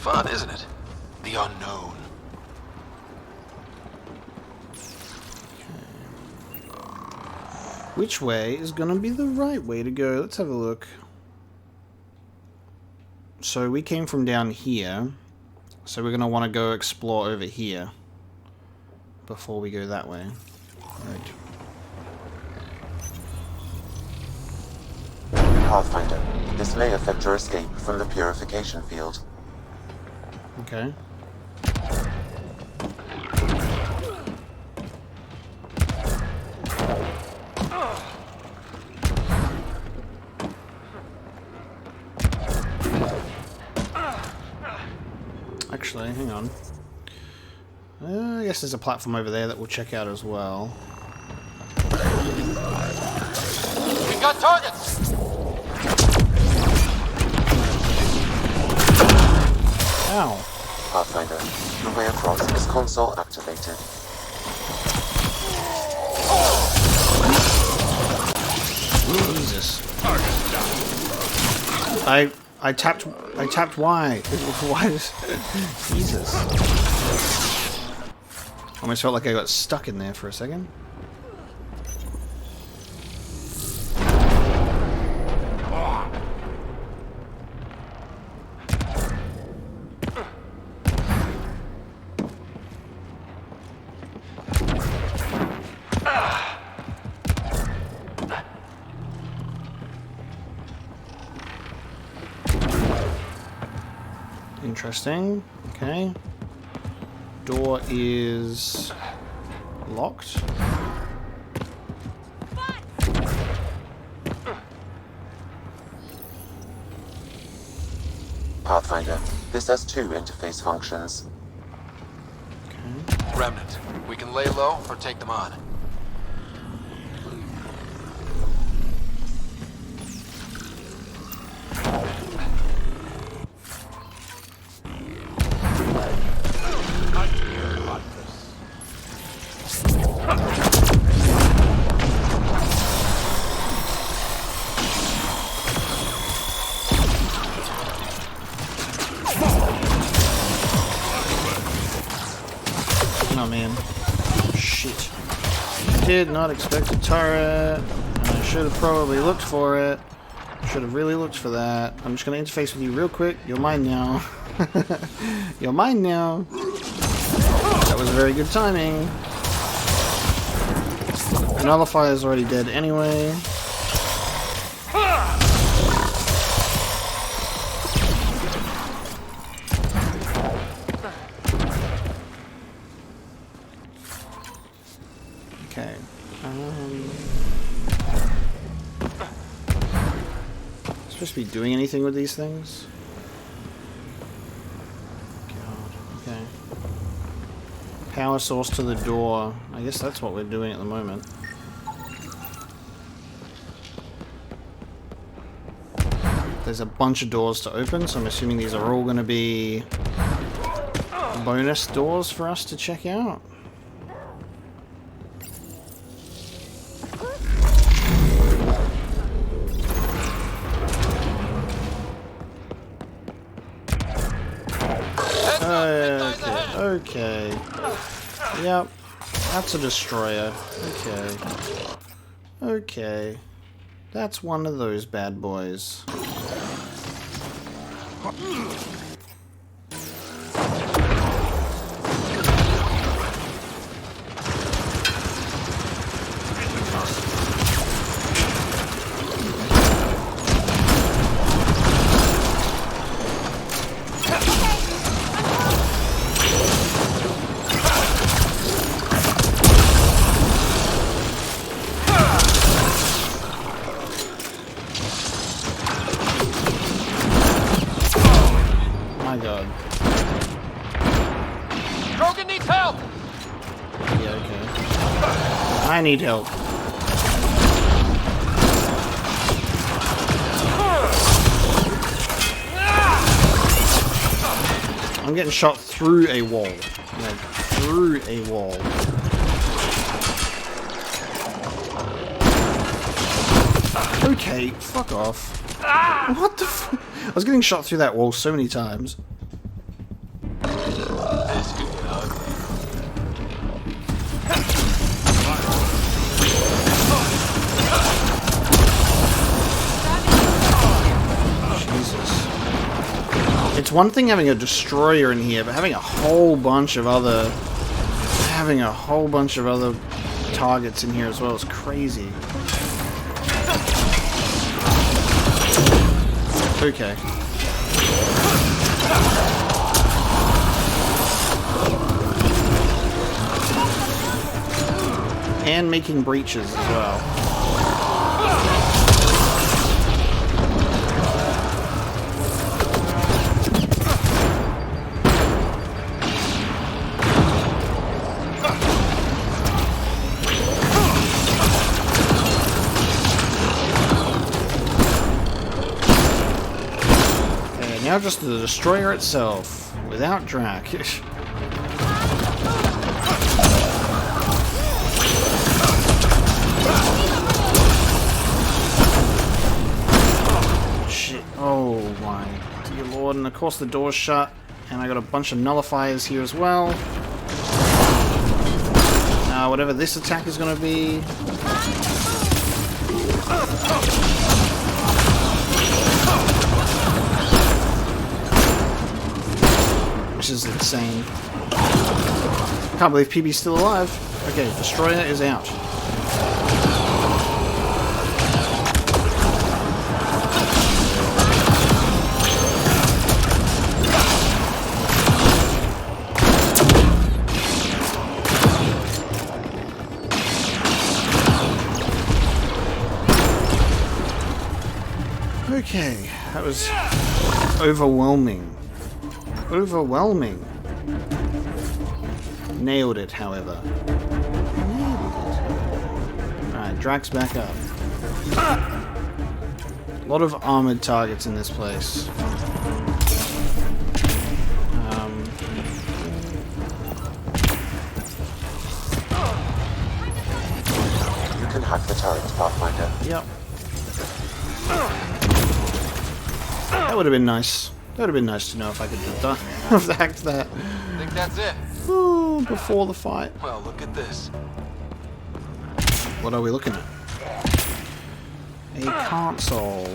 Fun, isn't it? The unknown. Which way is gonna be the right way to go? Let's have a look. So we came from down here, so we're gonna want to go explore over here before we go that way. Right. Pathfinder. This may affect your escape from the purification field. Okay. Actually, hang on. I guess there's a platform over there that we'll check out as well. We've got targets! Ow. Pathfinder, your way across is console activated. Jesus. I tapped Y. Why does Jesus? Almost felt like I got stuck in there for a second. Interesting. Okay. Door is locked. Pathfinder, this has two interface functions. Okay. Remnant, we can lay low or take them on. Oh man. Shit. Did not expect a turret. And I should have probably looked for it. Should have really looked for that. I'm just going to interface with you real quick. You're mine now. You're mine now. That was very good timing. Nullifier's already dead anyway. Okay. Supposed to be doing anything with these things? God. Okay. Power source to the door. I guess that's what we're doing at the moment. There's a bunch of doors to open, so I'm assuming these are all going to be bonus doors for us to check out. Okay. Yep. That's a destroyer. Okay. Okay. That's one of those bad boys. I need help. I'm getting shot through a wall. Like, through a wall. Okay, fuck off. What the f- I was getting shot through that wall so many times. It's one thing having a destroyer in here, but having a whole bunch of other targets in here as well is crazy. Okay. And making breaches as well. Okay, now just the destroyer itself, without Drac. Oh my dear lord, and of course the door's shut, and I got a bunch of nullifiers here as well. Whatever this attack is going to be. Which is insane. Can't believe PB's still alive. Okay, Destroyer is out. Okay, that was overwhelming. Overwhelming. Nailed it, however. Alright, Drac's back up. A lot of armored targets in this place. You can hack the turrets, Pathfinder. Yep. That would have been nice. That would have been nice to know if I could have hacked that. I think that's it. Ooh, before the fight. Well, look at this. What are we looking at? A console.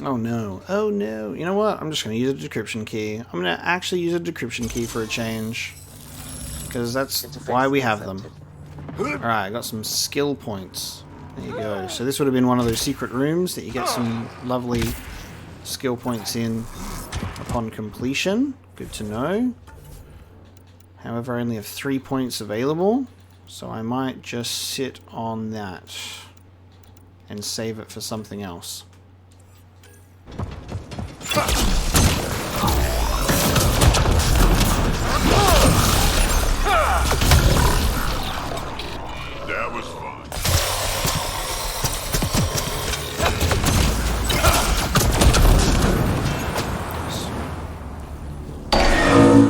Oh no. Oh no. You know what? I'm just going to use a decryption key. I'm going to actually use a decryption key for a change. Because that's why we have them. Alright, I got some skill points. There you go. So this would have been one of those secret rooms that you get some lovely skill points in upon completion. Good to know. However, I only have 3 points available, so I might just sit on that and save it for something else. That was fun.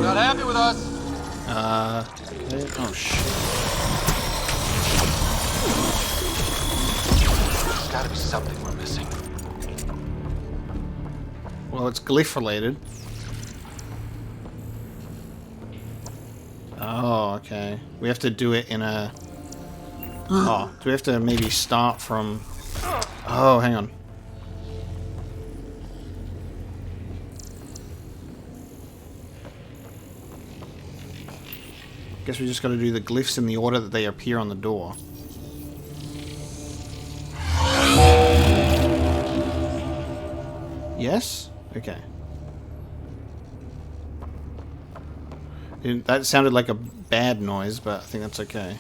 Not happy with us. Oh shit. There's gotta be something we're missing. Well, it's glyph related. Oh, okay. We have to do it in a... Oh, do we have to maybe start from... Oh, hang on. Guess we just got to do the glyphs in the order that they appear on the door. Yes? Okay. That sounded like a bad noise, but I think that's okay.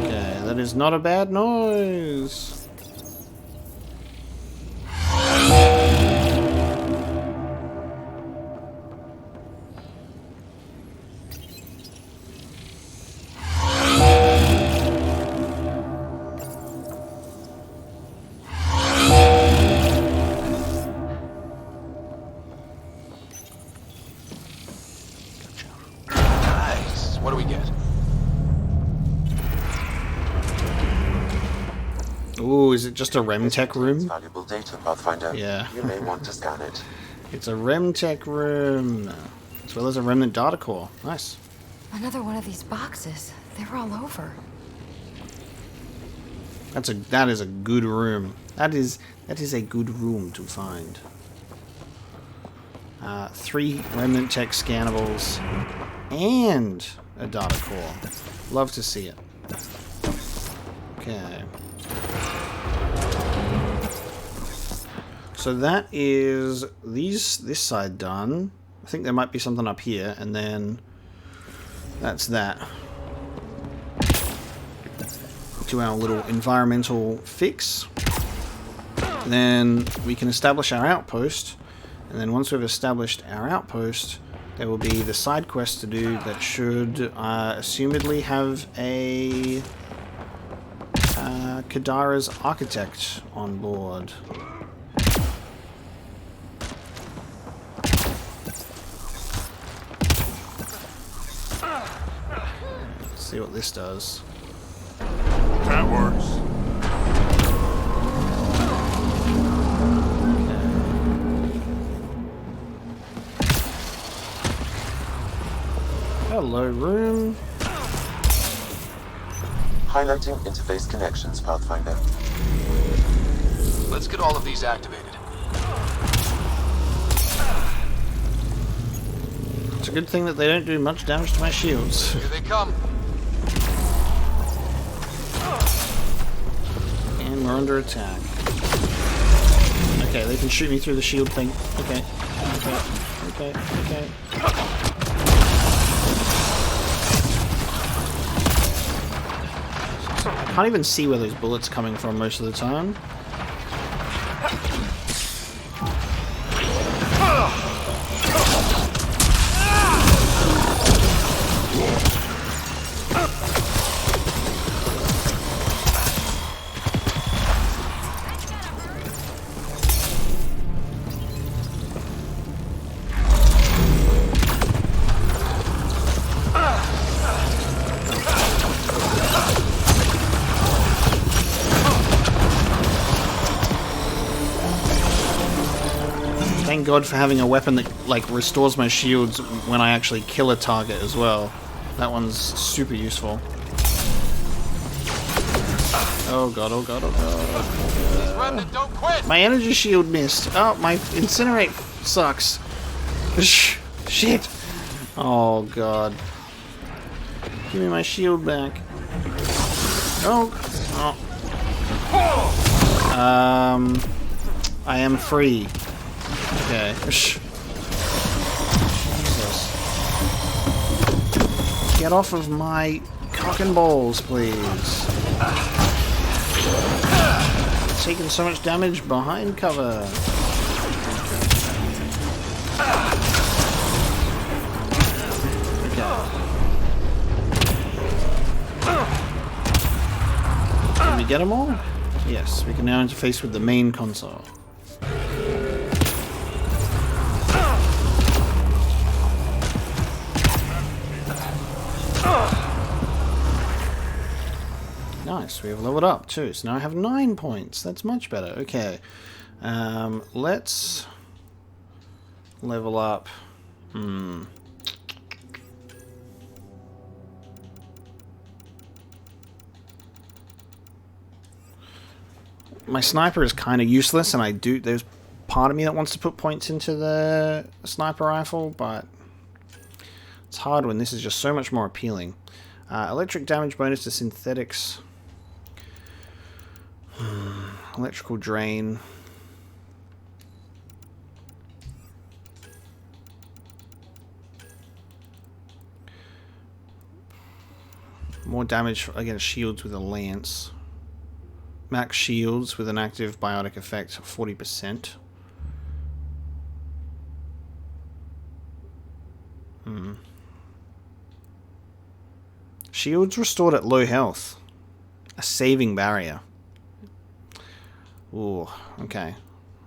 Okay, that is not a bad noise. What do we get? Ooh, is it just a Remtech room? Valuable data, Pathfinder. Yeah. You may want to scan it. It's a Remtech room, as well as a remnant data core. Nice. Another one of these boxes. They were all over. That is a good room. That is a good room to find. 3 remnant tech scannables and a data core. Love to see it. Okay. So that is this side done. I think there might be something up here, and then that's that. To our little environmental fix. Then we can establish our outpost, and then once we've established our outpost, there will be the side quest to do that should assumedly have a Kadara's architect on board. Let's see what this does. That works. Hello, room. Highlighting interface connections, Pathfinder. Let's get all of these activated. It's a good thing that they don't do much damage to my shields. Here they come. And we're under attack. Okay, they can shoot me through the shield thing. Okay. I can't even see where those bullets are coming from most of the time. Thank God for having a weapon that like restores my shields when I actually kill a target as well. That one's super useful. Oh god, oh god, oh god. Don't quit. My energy shield missed. Oh, my incinerate sucks. Shit. Oh god. Give me my shield back. Oh. I am free. Okay. Jesus. Get off of my cock and balls, please. Taking so much damage behind cover. Okay. Can we get them all? Yes, we can now interface with the main console. Nice, we have leveled up too, so now I have 9 points. That's much better. Okay, let's level up. My sniper is kind of useless, and there's part of me that wants to put points into the sniper rifle, but it's hard when this is just so much more appealing. Electric damage bonus to synthetics. Electrical drain. More damage against shields with a lance. Max shields with an active biotic effect 40%. Shields restored at low health. A saving barrier. Ooh, okay.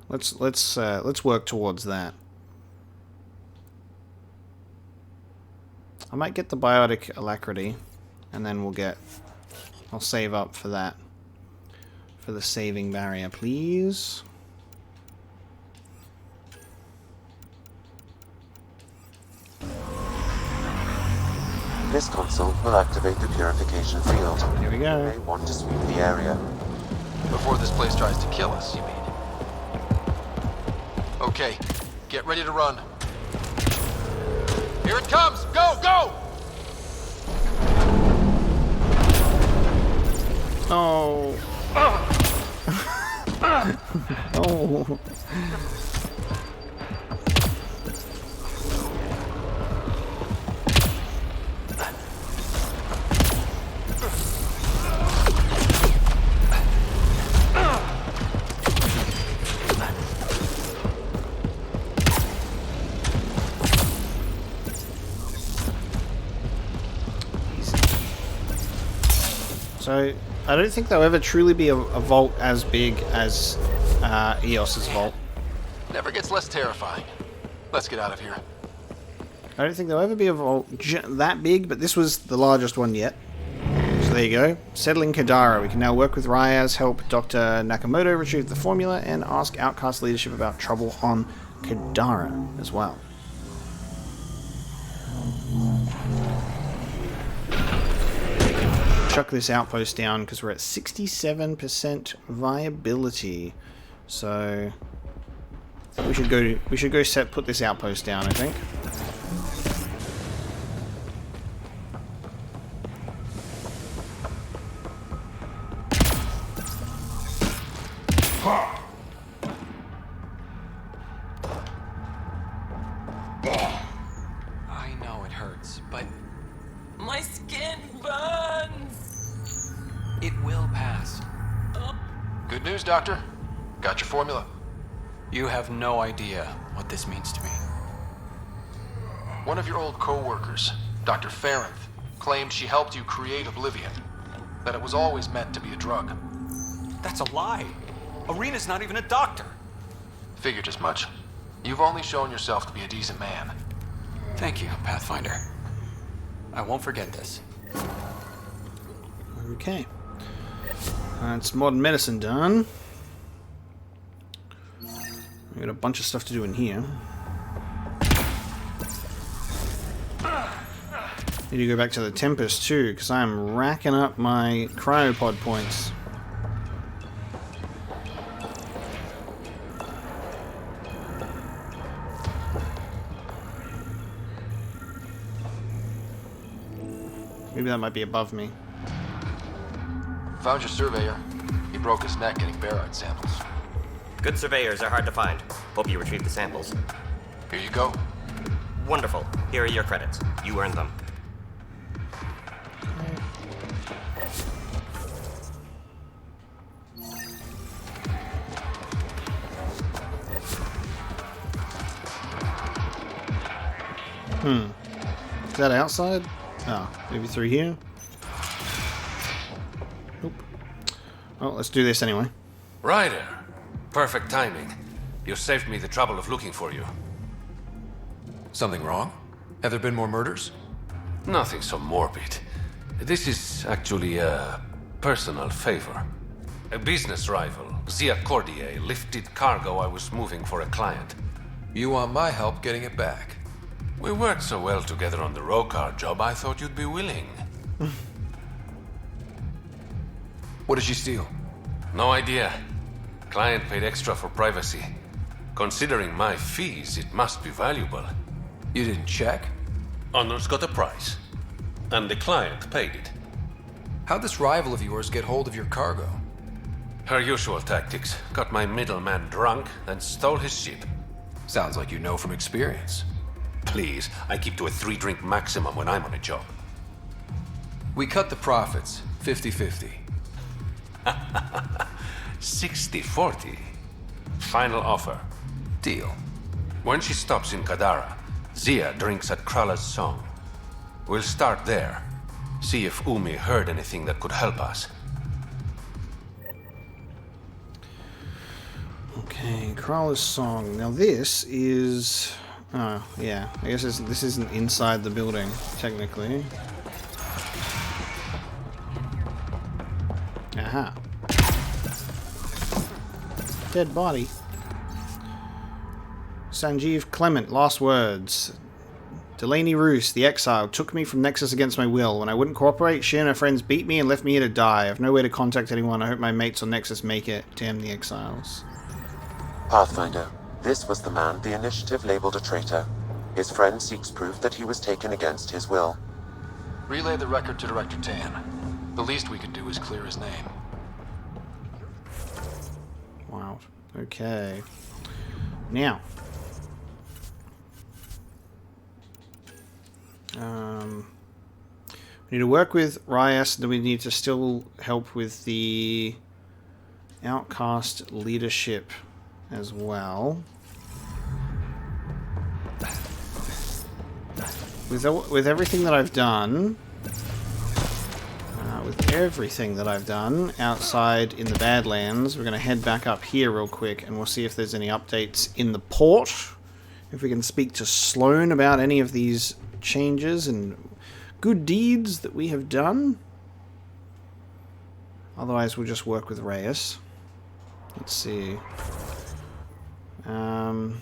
Let's work towards that. I might get the biotic alacrity, and then I'll save up for that. For the saving barrier, please. This console will activate the purification field. Here we go. You may want to sweep the area. Before this place tries to kill us, you mean? Okay, get ready to run. Here it comes! Go, go! Oh. Oh. So, I don't think there'll ever truly be a vault as big as EOS's vault. Never gets less terrifying. Let's get out of here. I don't think there'll ever be a vault that big, but this was the largest one yet. So there you go. Settling Kadara. We can now work with Reyes, help Dr. Nakamoto retrieve the formula, and ask Outcast leadership about trouble on Kadara as well. Chuck this outpost down because we're at 67% viability. So we should go put this outpost down, I think. I know it hurts, but My skin burns. it will pass. Good news, Doctor. Got your formula. You have no idea what this means to me. One of your old co-workers, Dr. Farrenth, claimed she helped you create Oblivion. That it was always meant to be a drug. That's a lie. Arena's not even a doctor. Figured as much. You've only shown yourself to be a decent man. Thank you, Pathfinder. I won't forget this. Okay. That's modern medicine done. We got a bunch of stuff to do in here. Need to go back to the Tempest too, because I'm racking up my cryopod points. Maybe that might be above me. Found your surveyor. He broke his neck getting barite samples. Good surveyors are hard to find. Hope you retrieved the samples. Here you go. Wonderful. Here are your credits. You earned them. Is that outside? Oh, maybe through here? Nope. Well, let's do this anyway. Ryder. Perfect timing. You saved me the trouble of looking for you. Something wrong? Have there been more murders? Nothing so morbid. This is actually a personal favor. A business rival, Zia Cordier, lifted cargo I was moving for a client. You want my help getting it back? We worked so well together on the Rokar job, I thought you'd be willing. What did you steal? No idea. Client paid extra for privacy. Considering my fees, it must be valuable. You didn't check? Honor's got a price. And the client paid it. How'd this rival of yours get hold of your cargo? Her usual tactics. Got my middleman drunk, then stole his ship. Sounds like you know from experience. Please, I keep to a 3-drink maximum when I'm on a job. We cut the profits, 50-50. 60-40. Final offer. Deal. When she stops in Kadara, Zia drinks at Krala's song. We'll start there. See if Umi heard anything that could help us. Okay, Krala's song. Now this is... Oh, yeah. I guess this isn't inside the building, technically. Aha. Dead body. Sanjeev Clement, last words. Delaney Roos, the exile, took me from Nexus against my will. When I wouldn't cooperate, she and her friends beat me and left me here to die. I have no way to contact anyone. I hope my mates on Nexus make it. Damn the exiles. Pathfinder, this was the man the Initiative labeled a traitor. His friend seeks proof that he was taken against his will. Relay the record to Director Tan. The least we could do is clear his name. Wow. Okay. Now. We need to work with Reyes, and we need to still help with the outcast leadership as well. With everything that I've done, outside in the Badlands, we're going to head back up here real quick, and we'll see if there's any updates in the port. If we can speak to Sloane about any of these changes and good deeds that we have done. Otherwise, we'll just work with Reyes. Let's see. Okay,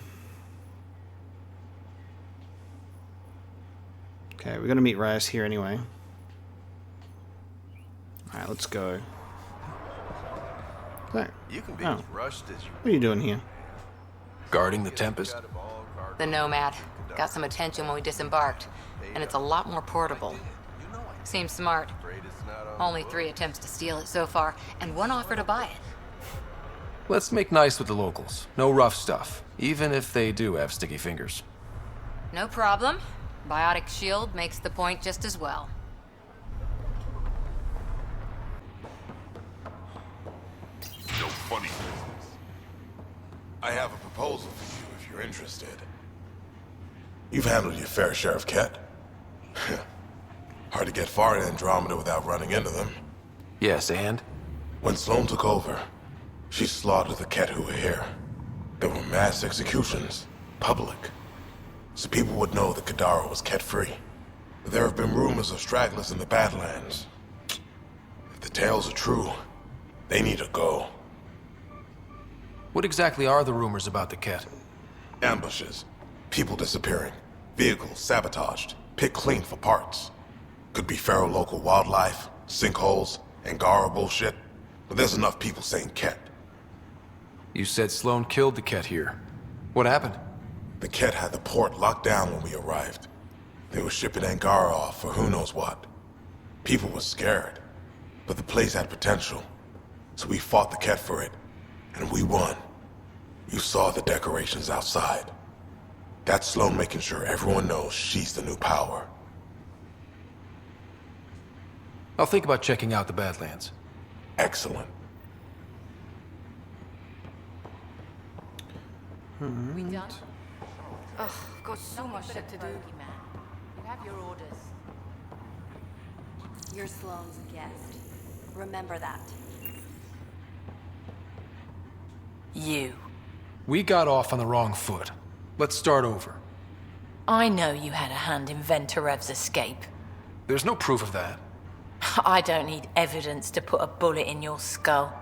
we're going to meet Reyes here anyway. Alright, let's go. So, You can be as rushed as you what are you doing here? Guarding the Tempest? The Nomad. Got some attention when we disembarked, and it's a lot more portable. Seems smart. Only 3 attempts to steal it so far, and 1 offer to buy it. Let's make nice with the locals. No rough stuff, even if they do have sticky fingers. No problem. Biotic shield makes the point just as well. No funny business. I have a proposal for you if you're interested. You've handled your fair share of Kett. Hard to get far in Andromeda without running into them. Yes, and? When Sloane took over, she slaughtered the Kett who were here. There were mass executions, public. So people would know that Kadara was Kett-free. But there have been rumors of stragglers in the Badlands. If the tales are true, they need to go. What exactly are the rumors about the Kett? Ambushes, people disappearing, vehicles sabotaged, picked clean for parts. Could be feral local wildlife, sinkholes, Angara bullshit. But there's enough people saying Kett. You said Sloane killed the Kett here. What happened? The Kett had the port locked down when we arrived. They were shipping Angara off for who knows what. People were scared, but the place had potential. So we fought the Kett for it, and we won. You saw the decorations outside. That's Sloane making sure everyone knows she's the new power. I'll think about checking out the Badlands. Excellent. We done? Ugh, got so much shit to do. You have your orders. You're Sloane's guest. Remember that. You. We got off on the wrong foot. Let's start over. I know you had a hand in Venturev's escape. There's no proof of that. I don't need evidence to put a bullet in your skull.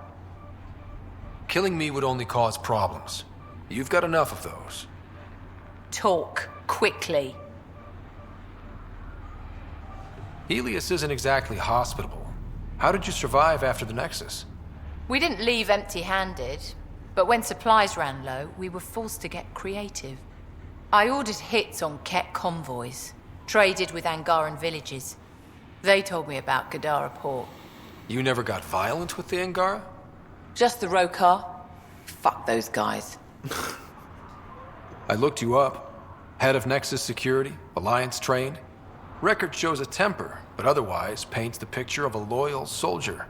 Killing me would only cause problems. You've got enough of those. Talk quickly. Helios isn't exactly hospitable. How did you survive after the Nexus? We didn't leave empty-handed, but when supplies ran low, we were forced to get creative. I ordered hits on Kett convoys, traded with Angaran villages. They told me about Kadara port. You never got violent with the Angara? Just the Rokar. Fuck those guys. I looked you up. Head of Nexus security, Alliance trained. Record shows a temper, but otherwise paints the picture of a loyal soldier.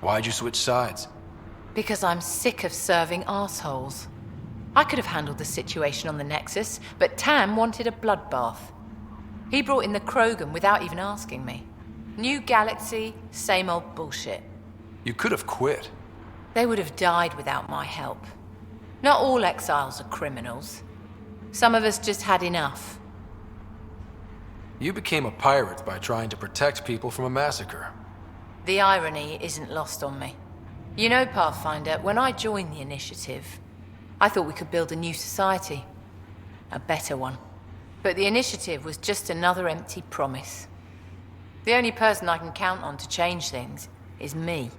Why'd you switch sides? Because I'm sick of serving assholes. I could have handled the situation on the Nexus, but Tam wanted a bloodbath. He brought in the Krogan without even asking me. New galaxy, same old bullshit. You could have quit. They would have died without my help. Not all exiles are criminals. Some of us just had enough. You became a pirate by trying to protect people from a massacre. The irony isn't lost on me. You know, Pathfinder, when I joined the Initiative, I thought we could build a new society. A better one. But the Initiative was just another empty promise. The only person I can count on to change things is me.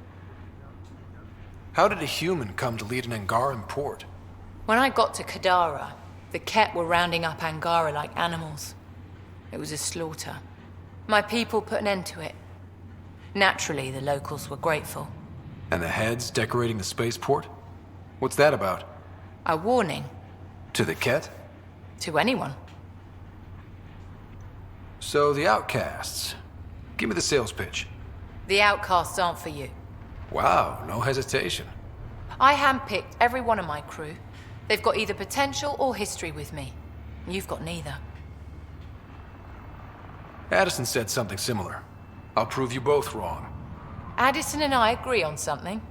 How did a human come to lead an Angaran port? When I got to Kadara, the Kett were rounding up Angara like animals. It was a slaughter. My people put an end to it. Naturally, the locals were grateful. And the heads decorating the spaceport? What's that about? A warning. To the Kett? To anyone. So, the outcasts. Give me the sales pitch. The outcasts aren't for you. Wow, no hesitation. I handpicked every one of my crew. They've got either potential or history with me. You've got neither. Addison said something similar. I'll prove you both wrong. Addison and I agree on something.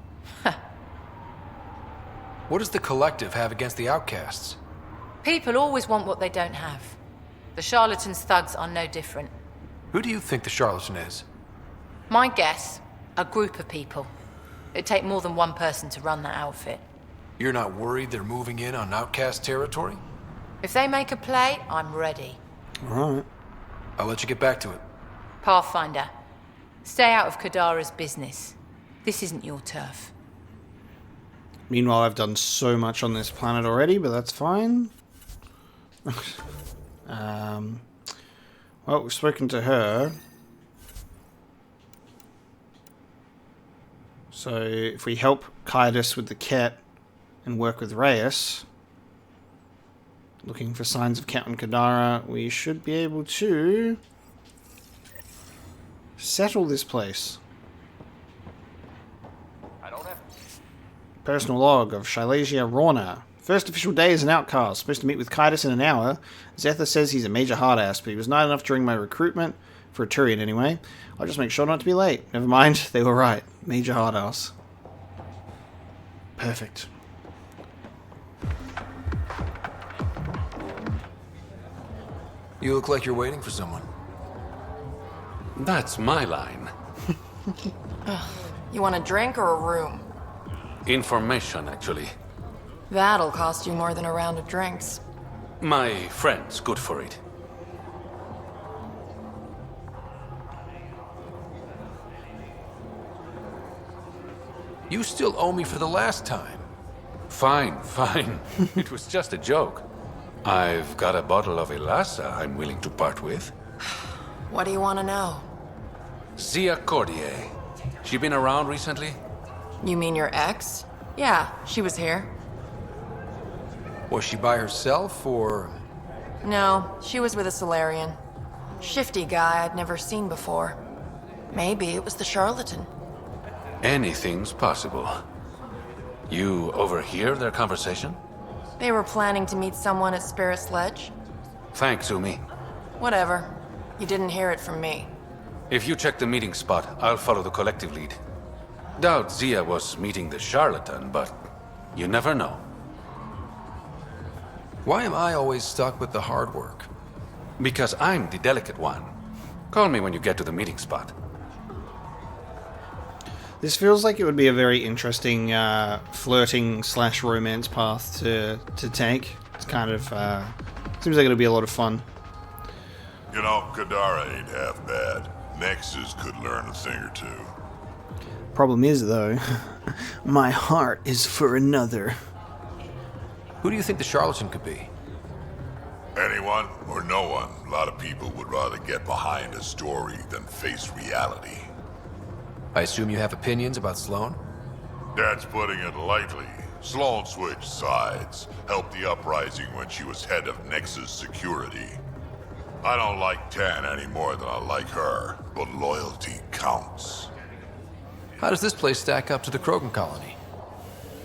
What does the Collective have against the outcasts? People always want what they don't have. The charlatans' thugs are no different. Who do you think the charlatan is? My guess, a group of people. It'd take more than one person to run that outfit. You're not worried they're moving in on outcast territory? If they make a play, I'm ready. Alright. I'll let you get back to it. Pathfinder, stay out of Kadara's business. This isn't your turf. Meanwhile, I've done so much on this planet already, but that's fine. Well, we've spoken to her. So, if we help Kaitis with the Kett and work with Reyes, looking for signs of Kett and Kadara, we should be able to settle this place. Personal log of Shailesia Rorna. First official day as an outcast. Supposed to meet with Kaitis in an hour. Zetha says he's a major hard-ass, but he was nice enough during my recruitment. For a Turian, anyway. I'll just make sure not to be late. Never mind, they were right. Major hard-ass. Perfect. You look like you're waiting for someone. That's my line. You want a drink or a room? Information, actually. That'll cost you more than a round of drinks. My friend's good for it. You still owe me for the last time. Fine, fine. It was just a joke. I've got a bottle of Elasa I'm willing to part with. What do you want to know? Zia Cordier. She been around recently? You mean your ex? Yeah, she was here. Was she by herself, or...? No, she was with a Solarian. Shifty guy I'd never seen before. Maybe it was the charlatan. Anything's possible. You overhear their conversation? They were planning to meet someone at Spirit's Ledge. Thanks, Umi. Whatever. You didn't hear it from me. If you check the meeting spot, I'll follow the collective lead. Doubt Zia was meeting the charlatan, but you never know. Why am I always stuck with the hard work? Because I'm the delicate one. Call me when you get to the meeting spot. This feels like it would be a very interesting flirting/romance path to take. It's kind of seems like it'll be a lot of fun. You know, Kadara ain't half bad. Nexus could learn a thing or two. Problem is, though, my heart is for another. Who do you think the charlatan could be? Anyone or no one. A lot of people would rather get behind a story than face reality. I assume you have opinions about Sloane? That's putting it lightly. Sloane switched sides, helped the uprising when she was head of Nexus security. I don't like Tan any more than I like her, but loyalty counts. How does this place stack up to the Krogan colony?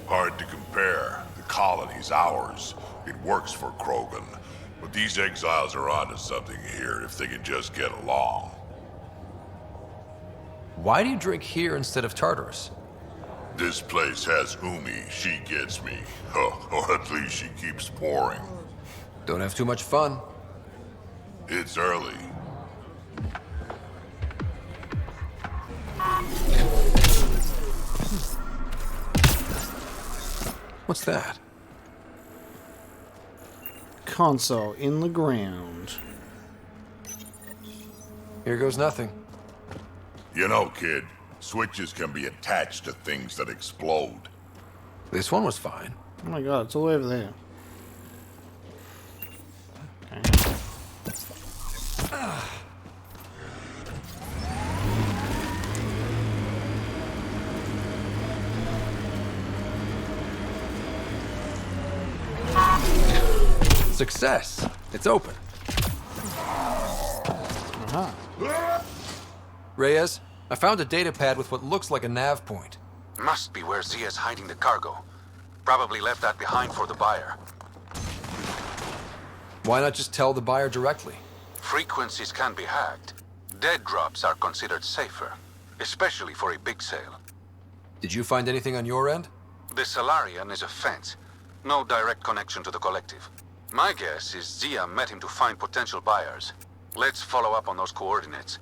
Hard to compare. The colony's ours. It works for Krogan. But these exiles are onto something here if they can just get along. Why do you drink here instead of Tartarus? This place has Umi. She gets me. Or at least she keeps pouring. Don't have too much fun. It's early. What's that? Console in the ground. Here goes nothing. You know, kid, switches can be attached to things that explode. This one was fine. Oh my god, it's all over there. Okay. Success. It's open. Reyes, I found a data pad with what looks like a nav point. Must be where Zia's hiding the cargo. Probably left that behind for the buyer. Why not just tell the buyer directly? Frequencies can be hacked. Dead drops are considered safer, especially for a big sale. Did you find anything on your end? The Salarian is a fence. No direct connection to the collective. My guess is Zia met him to find potential buyers. Let's follow up on those coordinates.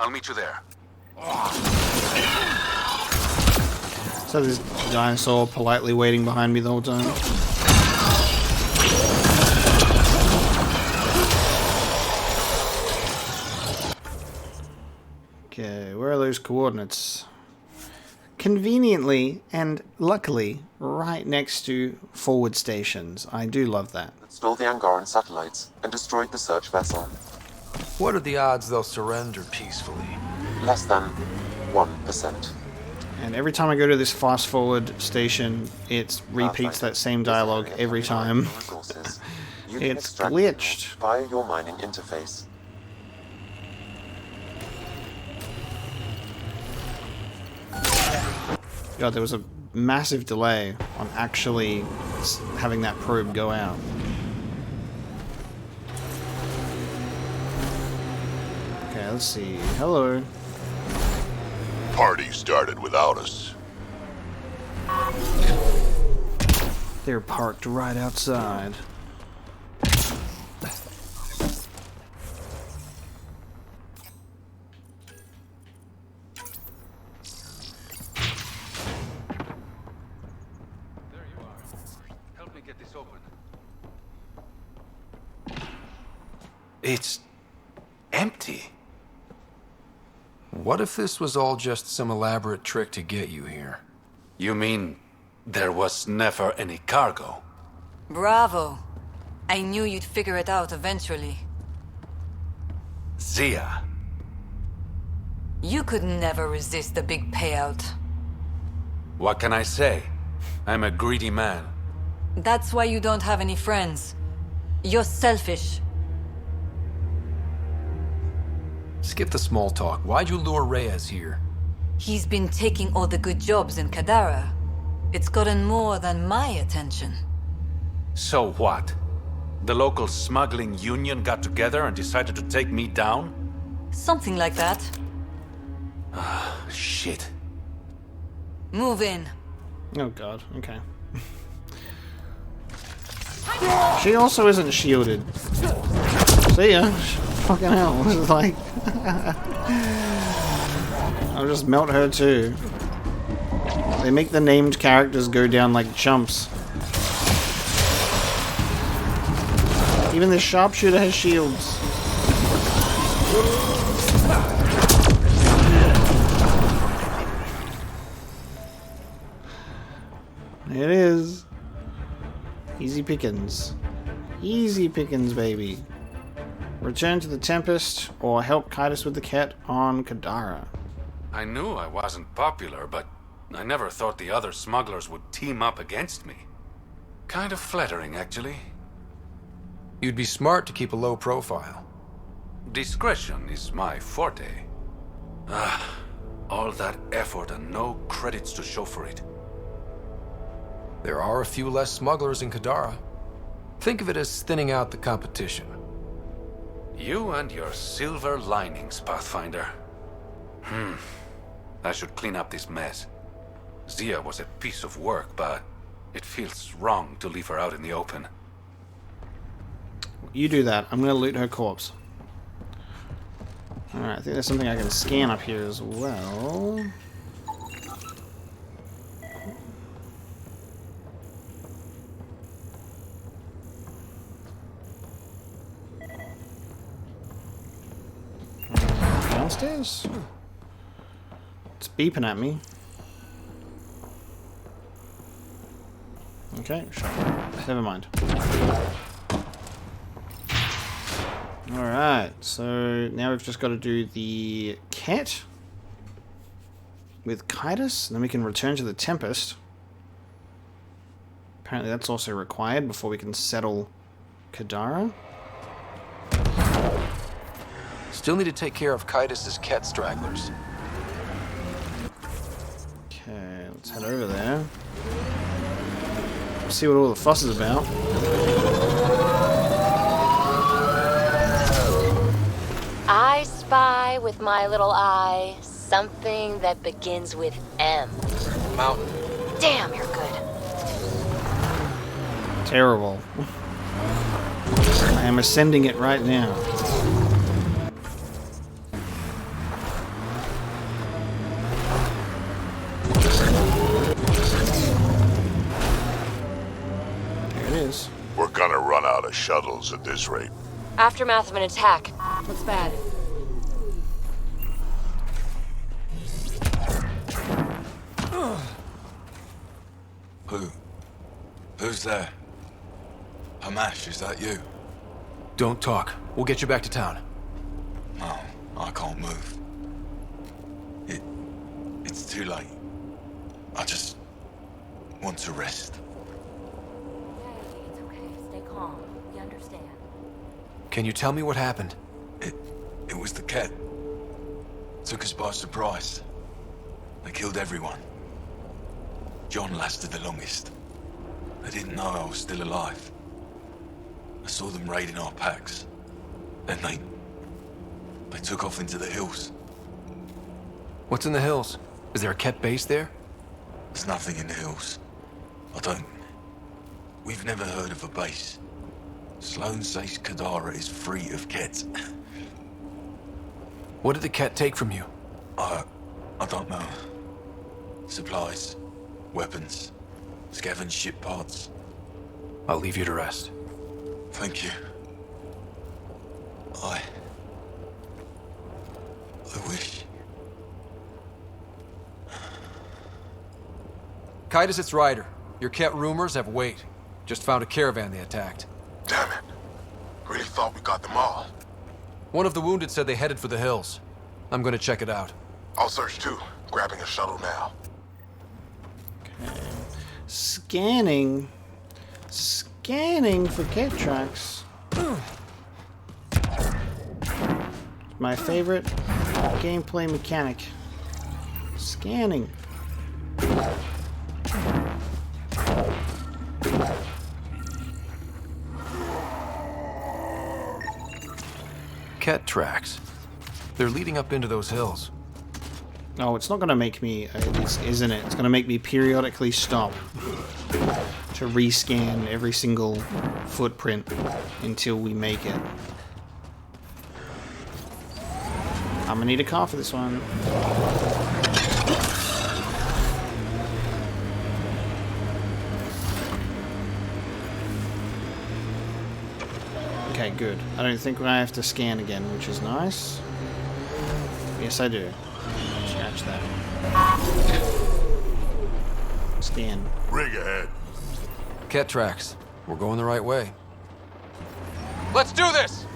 I'll meet you there. So this dinosaur politely waiting behind me the whole time. Okay, where are those coordinates? Conveniently and luckily right next to forward stations. I do love that. Stole the Angaran satellites and destroyed the search vessel. What are the odds they'll surrender peacefully? Less than 1%. And every time I go to this fast forward station, it repeats that same dialogue every time. It's glitched. Via your mining interface. God, there was a massive delay on actually having that probe go out. Okay, let's see. Hello. Party started without us. They're parked right outside. It's empty. What if this was all just some elaborate trick to get you here? You mean there was never any cargo? Bravo. I knew you'd figure it out eventually. Zia. You could never resist the big payout. What can I say? I'm a greedy man. That's why you don't have any friends. You're selfish. Skip the small talk. Why'd you lure Reyes here? He's been taking all the good jobs in Kadara. It's gotten more than my attention. So what? The local smuggling union got together and decided to take me down? Something like that. Ah, shit. Move in. Oh god, okay. She also isn't shielded. See ya. Fucking hell. This is like... I'll just melt her too. They make the named characters go down like chumps. Even the sharpshooter has shields. It is. Easy pickings. Easy pickings, baby. Return to the Tempest, or help Kett with the Kett on Kadara. I knew I wasn't popular, but I never thought the other smugglers would team up against me. Kind of flattering, actually. You'd be smart to keep a low profile. Discretion is my forte. Ah, all that effort and no credits to show for it. There are a few less smugglers in Kadara. Think of it as thinning out the competition. You and your silver linings, Pathfinder. I should clean up this mess. Zia was a piece of work, but it feels wrong to leave her out in the open. You do that. I'm gonna loot her corpse. Alright, I think there's something I can scan up here as well. Downstairs? It's beeping at me. Okay, sure. Never mind. Alright, so now we've just got to do the Kett with Kett, and then we can return to the Tempest. Apparently that's also required before we can settle Kadara? Still need to take care of Kitus's Kett stragglers. Okay, let's head over there. See what all the fuss is about. I spy with my little eye something that begins with M. Mountain. Damn, you're good. Terrible. I am ascending it right now. There it is. We're gonna run out of shuttles at this rate. Aftermath of an attack. What's bad? Who's there? Hamash, is that you? Don't talk. We'll get you back to town. No, I can't move. It's too late. I just want to rest. It's okay. Stay calm. We understand. Can you tell me what happened? It was the Kett. Took us by surprise. They killed everyone. John lasted the longest. They didn't know I was still alive. I saw them raiding our packs. Then they took off into the hills. What's in the hills? Is there a Kett base there? There's nothing in the hills. We've never heard of a base. Sloane says Kadara is free of Kett. What did the Kett take from you? I don't know. Supplies, weapons, scavenged ship parts. I'll leave you to rest. Thank you. I wish. Kitus, it's Ryder. Your Kett rumors have weight. Just found a caravan they attacked. Damn it. Really thought we got them all. One of the wounded said they headed for the hills. I'm gonna check it out. I'll search too. Grabbing a shuttle now. Okay. Scanning for Kett tracks. My favorite gameplay mechanic. Scanning. Kett tracks. They're leading up into those hills. Oh, it's not going to make me, isn't it? It's going to make me periodically stop to rescan every single footprint until we make it. I'm going to need a car for this one. Okay, good. I don't think I have to scan again, which is nice. Yes, I do. Scratch that. Scan. Rig ahead. Kett tracks. We're going the right way. Let's do this!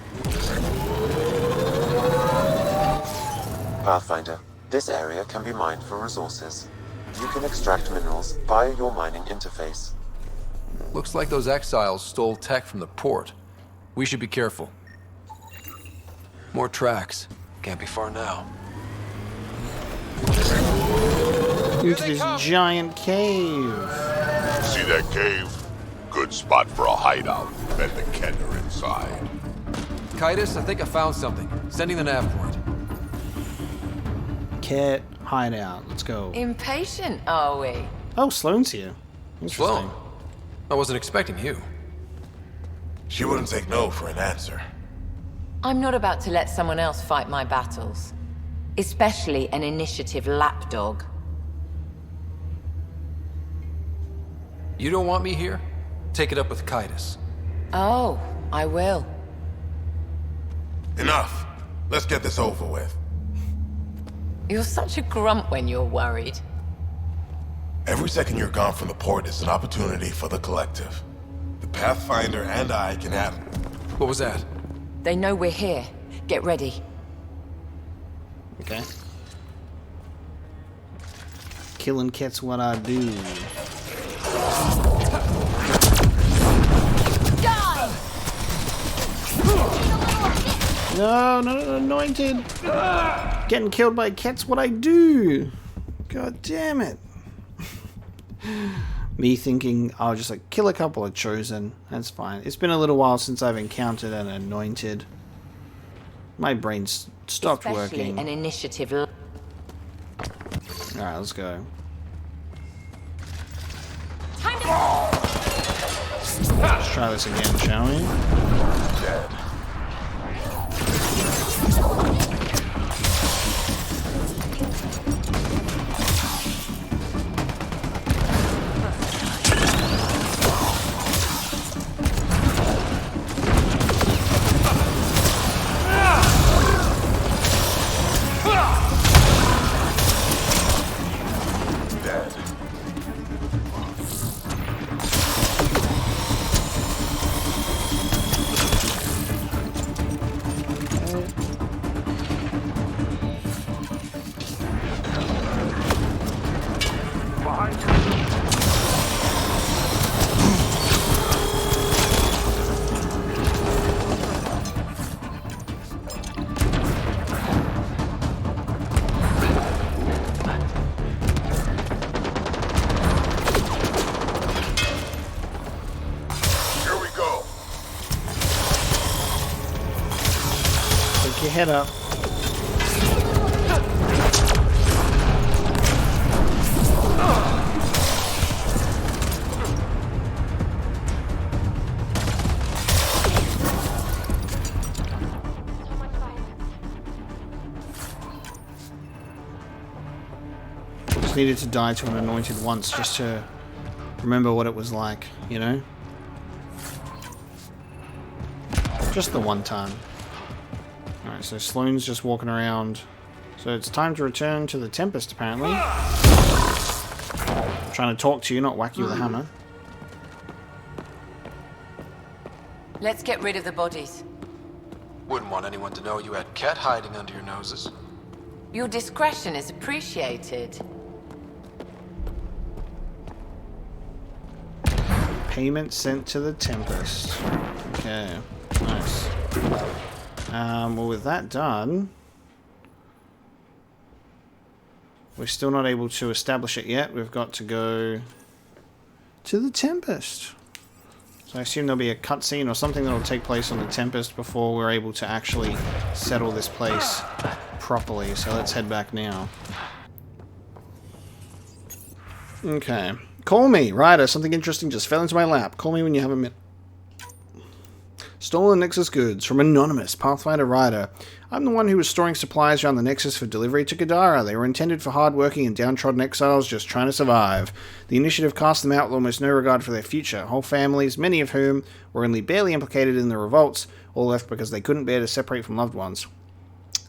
Pathfinder, this area can be mined for resources. You can extract minerals via your mining interface. Looks like those exiles stole tech from the port. We should be careful. More tracks. Can't be far now. Into this giant cave. See that cave? Good spot for a hideout. Bet the Kett are inside. Kitus, I think I found something. Sending the nav point. Kett hideout. Let's go. Impatient, are we? Oh, Sloane's here. Interesting. Sloane. I wasn't expecting you. She wouldn't take no for an answer. I'm not about to let someone else fight my battles. Especially an initiative lapdog. You don't want me here? Take it up with Kitus. Oh, I will. Enough. Let's get this over with. You're such a grump when you're worried. Every second you're gone from the port is an opportunity for the collective. The Pathfinder and I can have... What was that? They know we're here. Get ready. Okay. Killing Kett's what I do. Die! No, no, anointed. Getting killed by Kett's what I do. God damn it. Me thinking I'll just like kill a couple of chosen. That's fine. It's been a little while since I've encountered an anointed. My brain's stopped working. An initiative. Alright, let's go. Let's try this again, shall we? Dead. Your head up. Just needed to die to an anointed once just to remember what it was like, you know? Just the one time. Alright, so Sloane's just walking around. So it's time to return to the Tempest, apparently. I'm trying to talk to you, not whack you with a hammer. Let's get rid of the bodies. Wouldn't want anyone to know you had Kett hiding under your noses. Your discretion is appreciated. Payment sent to the Tempest. Okay, nice. Well, with that done, we're still not able to establish it yet. We've got to go to the Tempest. So I assume there'll be a cutscene or something that will take place on the Tempest before we're able to actually settle this place properly. So let's head back now. Okay. Call me, Ryder. Something interesting just fell into my lap. Call me when you have a minute. Stolen Nexus goods from Anonymous, Pathfinder Ryder. I'm the one who was storing supplies around the Nexus for delivery to Kadara. They were intended for hard-working and downtrodden exiles just trying to survive. The initiative cast them out with almost no regard for their future. Whole families, many of whom were only barely implicated in the revolts, all left because they couldn't bear to separate from loved ones.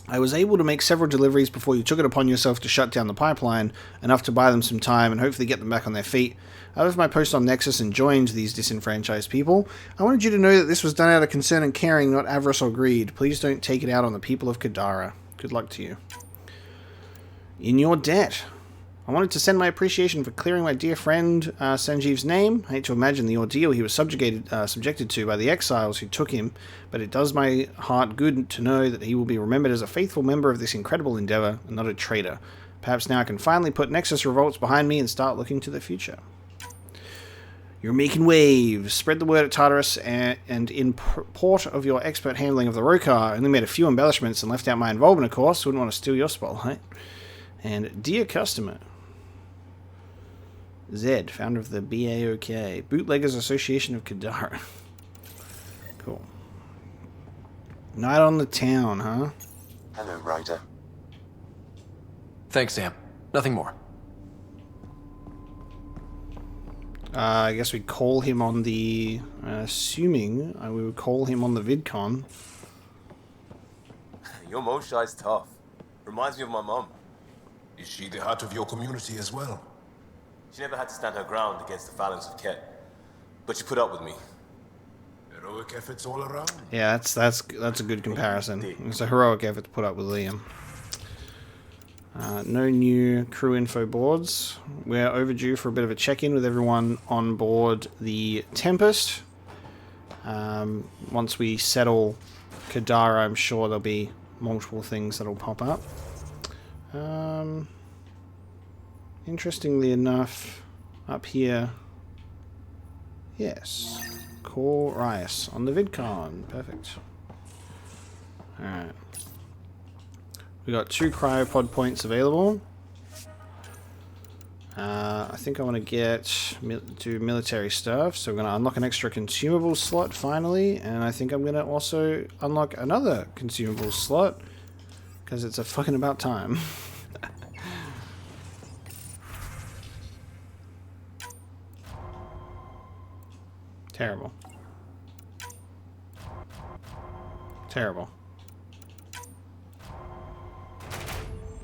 I was able to make several deliveries before you took it upon yourself to shut down the pipeline, enough to buy them some time and hopefully get them back on their feet. I left my post on Nexus and joined these disenfranchised people. I wanted you to know that this was done out of concern and caring, not avarice or greed. Please don't take it out on the people of Kadara. Good luck to you. In your debt. I wanted to send my appreciation for clearing my dear friend Sanjeev's name. I hate to imagine the ordeal he was subjected to by the exiles who took him, but it does my heart good to know that he will be remembered as a faithful member of this incredible endeavor and not a traitor. Perhaps now I can finally put Nexus revolts behind me and start looking to the future. You're making waves. Spread the word at Tartarus, and in port of your expert handling of the Rokar. I only made a few embellishments and left out my involvement, of course. Wouldn't want to steal your spotlight. And dear customer, Zed, founder of the BAOK, Bootleggers Association of Kadara. Cool. Night on the town, huh? Hello, Ryder. Thanks, Sam. Nothing more. I guess we'd call him on the... assuming we would call him on the VidCon. Your Moshai's tough. Reminds me of my mum. Is she the heart of your community as well? She never had to stand her ground against the phalanx of Kett. But she put up with me. Heroic efforts all around. Yeah, that's a good comparison. It's a heroic effort to put up with Liam. No new crew info boards. We're overdue for a bit of a check-in with everyone on board the Tempest. Once we settle Kadara, I'm sure there'll be multiple things that'll pop up. Interestingly enough, up here, yes, call Reyes on the VidCon. Perfect. Alright. We got 2 cryopod points available. I think I want to do military stuff, so I'm going to unlock an extra consumable slot finally, and I think I'm going to also unlock another consumable slot, because it's a fucking about time. Terrible. Terrible.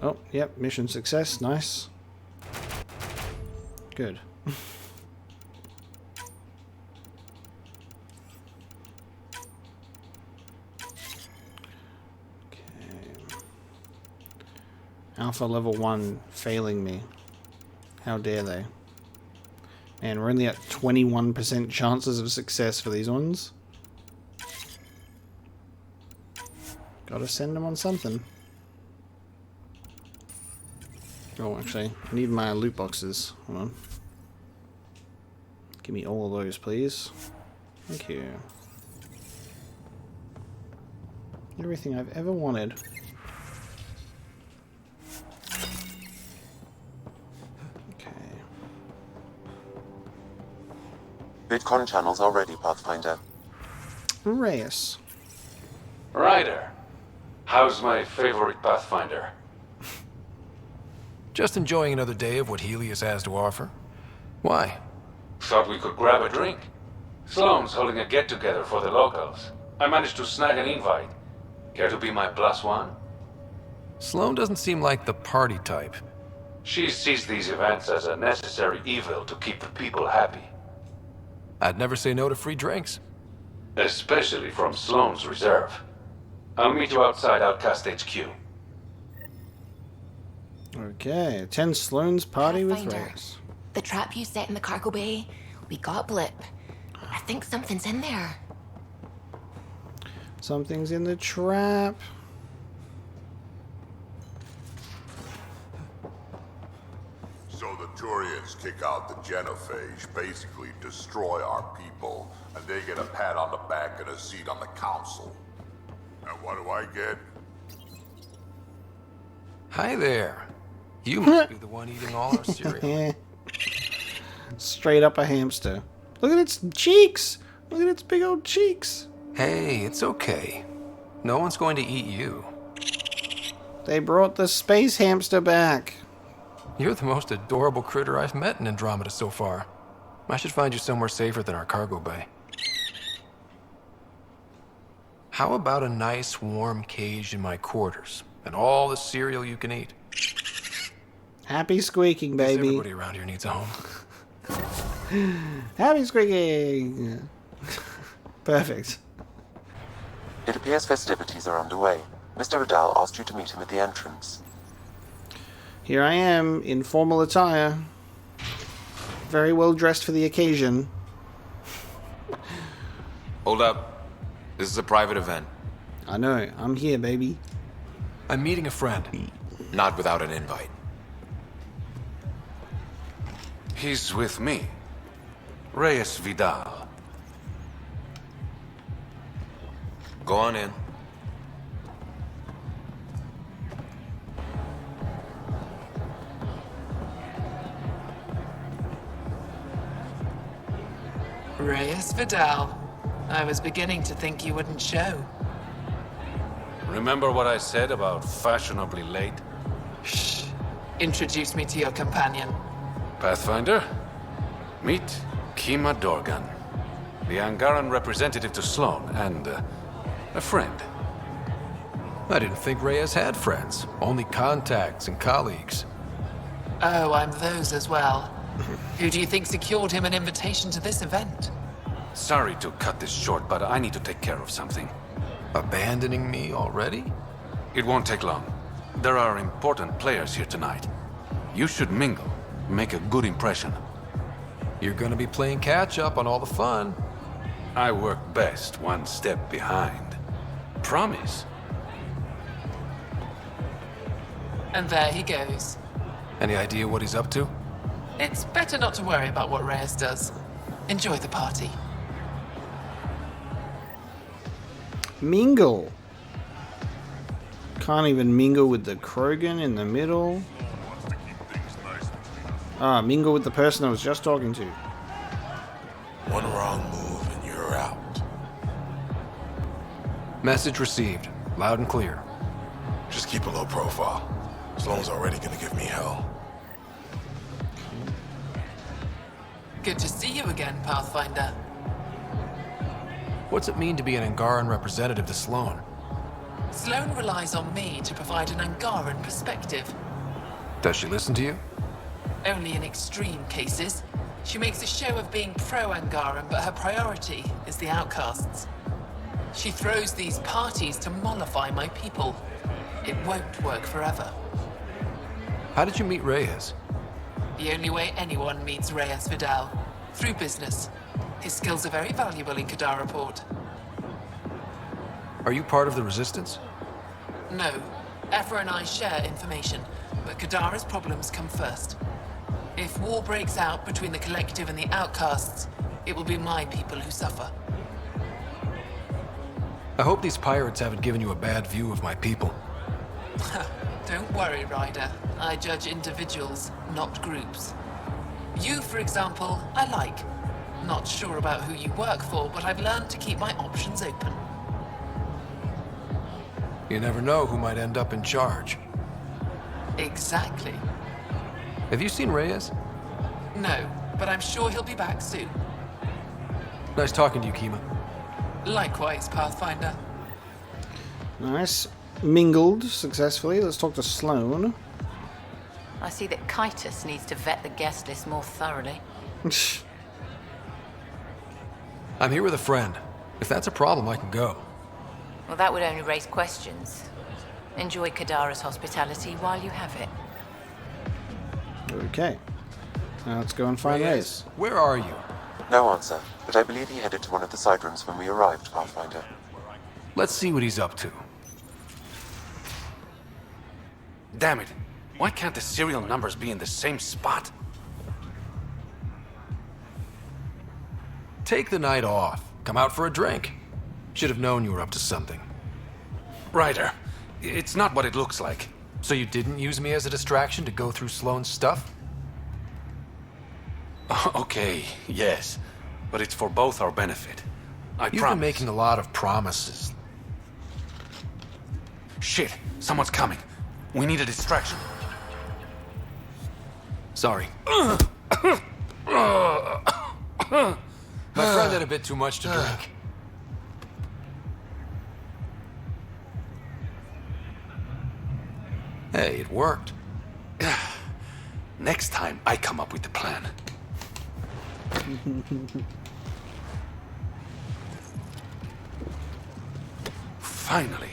Oh, yep, mission success, nice. Good. Okay. Alpha level 1 failing me. How dare they? Man, we're only at 21% chances of success for these ones. Gotta send them on something. Oh, actually, I need my loot boxes. Hold on. Give me all of those, please. Thank you. Everything I've ever wanted. Okay. VidCon channels are ready, Pathfinder. Reyes. Ryder, how's my favorite Pathfinder? Just enjoying another day of what Helios has to offer. Why? Thought we could grab a drink. Sloane's holding a get-together for the locals. I managed to snag an invite. Care to be my +1? Sloane doesn't seem like the party type. She sees these events as a necessary evil to keep the people happy. I'd never say no to free drinks. Especially from Sloane's reserve. I'll meet you outside Outcast HQ. Okay, attend Sloane's party with Pathfinder. Reyes. The trap you set in the cargo bay, we got a blip. I think something's in there. Something's in the trap. So the Turians kick out the Genophage, basically destroy our people, and they get a pat on the back and a seat on the council. And what do I get? Hi there. You must be the one eating all our cereal. Straight up a hamster. Look at its cheeks! Look at its big old cheeks! Hey, it's okay. No one's going to eat you. They brought the space hamster back. You're the most adorable critter I've met in Andromeda so far. I should find you somewhere safer than our cargo bay. How about a nice warm cage in my quarters and all the cereal you can eat? Happy squeaking, baby. Everybody around here needs a home. Happy squeaking. Perfect. It appears festivities are underway. Mr. Vidal asked you to meet him at the entrance. Here I am, in formal attire. Very well dressed for the occasion. Hold up. This is a private event. I know. I'm here, baby. I'm meeting a friend. Not without an invite. He's with me. Reyes Vidal. Go on in. Reyes Vidal. I was beginning to think you wouldn't show. Remember what I said about fashionably late? Shh. Introduce me to your companion. Pathfinder, meet Kima Dorgan, the Angaran representative to Sloane, and a friend. I didn't think Reyes had friends, only contacts and colleagues. Oh, I'm those as well. Who do you think secured him an invitation to this event? Sorry to cut this short, but I need to take care of something. Abandoning me already? It won't take long. There are important players here tonight. You should mingle. Make a good impression. You're gonna be playing catch-up on all the fun. I work best one step behind. Promise. And there he goes. Any idea what he's up to? It's better not to worry about what Reyes does. Enjoy the party. Mingle. Can't even mingle with the Krogan in the middle. Ah, mingle with the person I was just talking to. One wrong move and you're out. Message received. Loud and clear. Just keep a low profile. Sloane's already gonna give me hell. Good to see you again, Pathfinder. What's it mean to be an Angaran representative to Sloane? Sloane relies on me to provide an Angaran perspective. Does she listen to you? Only in extreme cases. She makes a show of being pro-Angaran, but her priority is the outcasts. She throws these parties to mollify my people. It won't work forever. How did you meet Reyes? The only way anyone meets Reyes Vidal. Through business. His skills are very valuable in Kadara Port. Are you part of the Resistance? No. Ephra and I share information, but Kadara's problems come first. If war breaks out between the Collective and the Outcasts, it will be my people who suffer. I hope these pirates haven't given you a bad view of my people. Don't worry, Ryder. I judge individuals, not groups. You, for example, I like. Not sure about who you work for, but I've learned to keep my options open. You never know who might end up in charge. Exactly. Have you seen Reyes? No, but I'm sure he'll be back soon. Nice talking to you, Kima. Likewise, Pathfinder. Nice. Mingled successfully. Let's talk to Sloane. I see that Kitus needs to vet the guest list more thoroughly. I'm here with a friend. If that's a problem, I can go. Well, that would only raise questions. Enjoy Kadara's hospitality while you have it. Okay. Now let's go and find Reyes. Where are you? No answer, but I believe he headed to one of the side rooms when we arrived, Pathfinder. Let's see what he's up to. Damn it. Why can't the serial numbers be in the same spot? Take the night off. Come out for a drink. Should have known you were up to something. Ryder, it's not what it looks like. So you didn't use me as a distraction to go through Sloane's stuff? Okay, yes. But it's for both our benefit. You've been making a lot of promises. Shit, someone's coming. We need a distraction. Sorry. My friend had a bit too much to drink. Hey, it worked. Next time, I come up with the plan. Finally,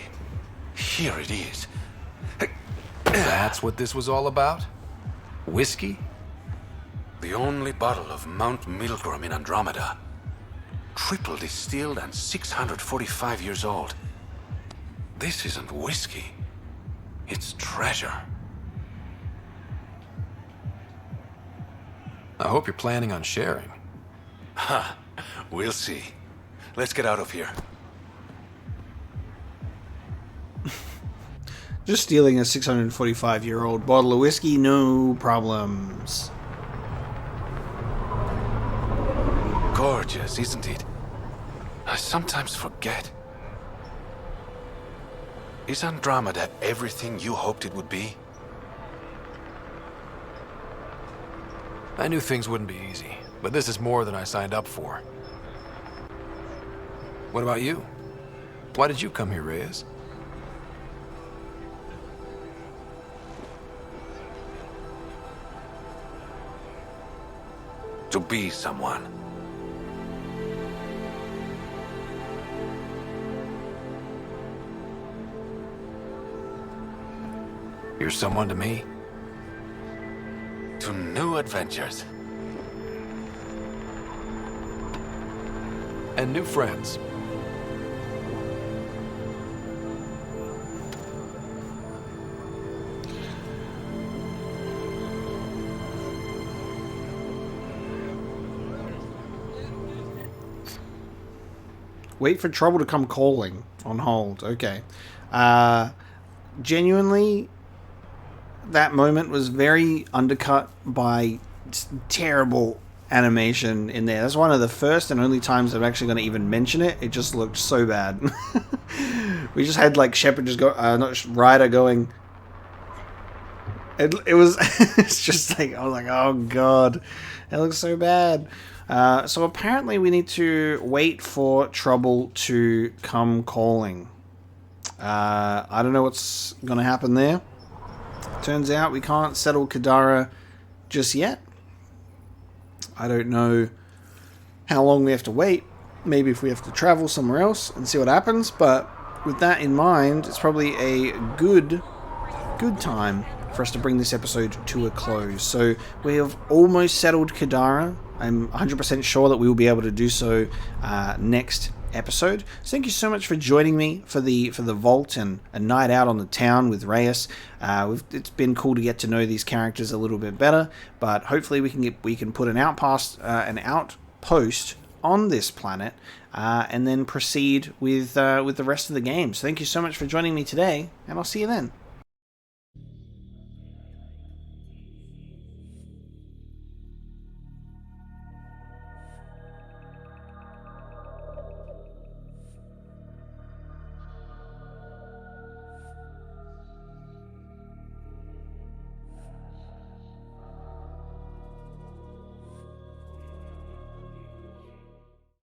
here it is. That's what this was all about? Whiskey? The only bottle of Mount Milgram in Andromeda. Triple distilled and 645 years old. This isn't whiskey. It's treasure. I hope you're planning on sharing. Ha! We'll see. Let's get out of here. Just stealing a 645-year-old bottle of whiskey, no problems. Gorgeous, isn't it? I sometimes forget. Is Andromeda everything you hoped it would be? I knew things wouldn't be easy, but this is more than I signed up for. What about you? Why did you come here, Reyes? To be someone. You're someone to me? To new adventures. and new friends. Wait for trouble to come calling. On hold. Okay. Genuinely, that moment was very undercut by terrible animation in there. That's one of the first and only times I'm actually going to even mention it. It just looked so bad. We just had like Shepard just go, not Ryder going. It was. It's just like I was like, oh god, it looks so bad. So apparently we need to wait for trouble to come calling. I don't know what's going to happen there. Turns out we can't settle Kadara just yet. I don't know how long we have to wait. Maybe if we have to travel somewhere else and see what happens. But with that in mind, it's probably a good time for us to bring this episode to a close. So we have almost settled Kadara. I'm 100% sure that we will be able to do so next episode. So thank you so much for joining me for the vault and a night out on the town with Reyes. It's been cool to get to know these characters a little bit better, but hopefully we can put an outpost on this planet and then proceed with the rest of the game. So thank you so much for joining me today, and I'll see you then.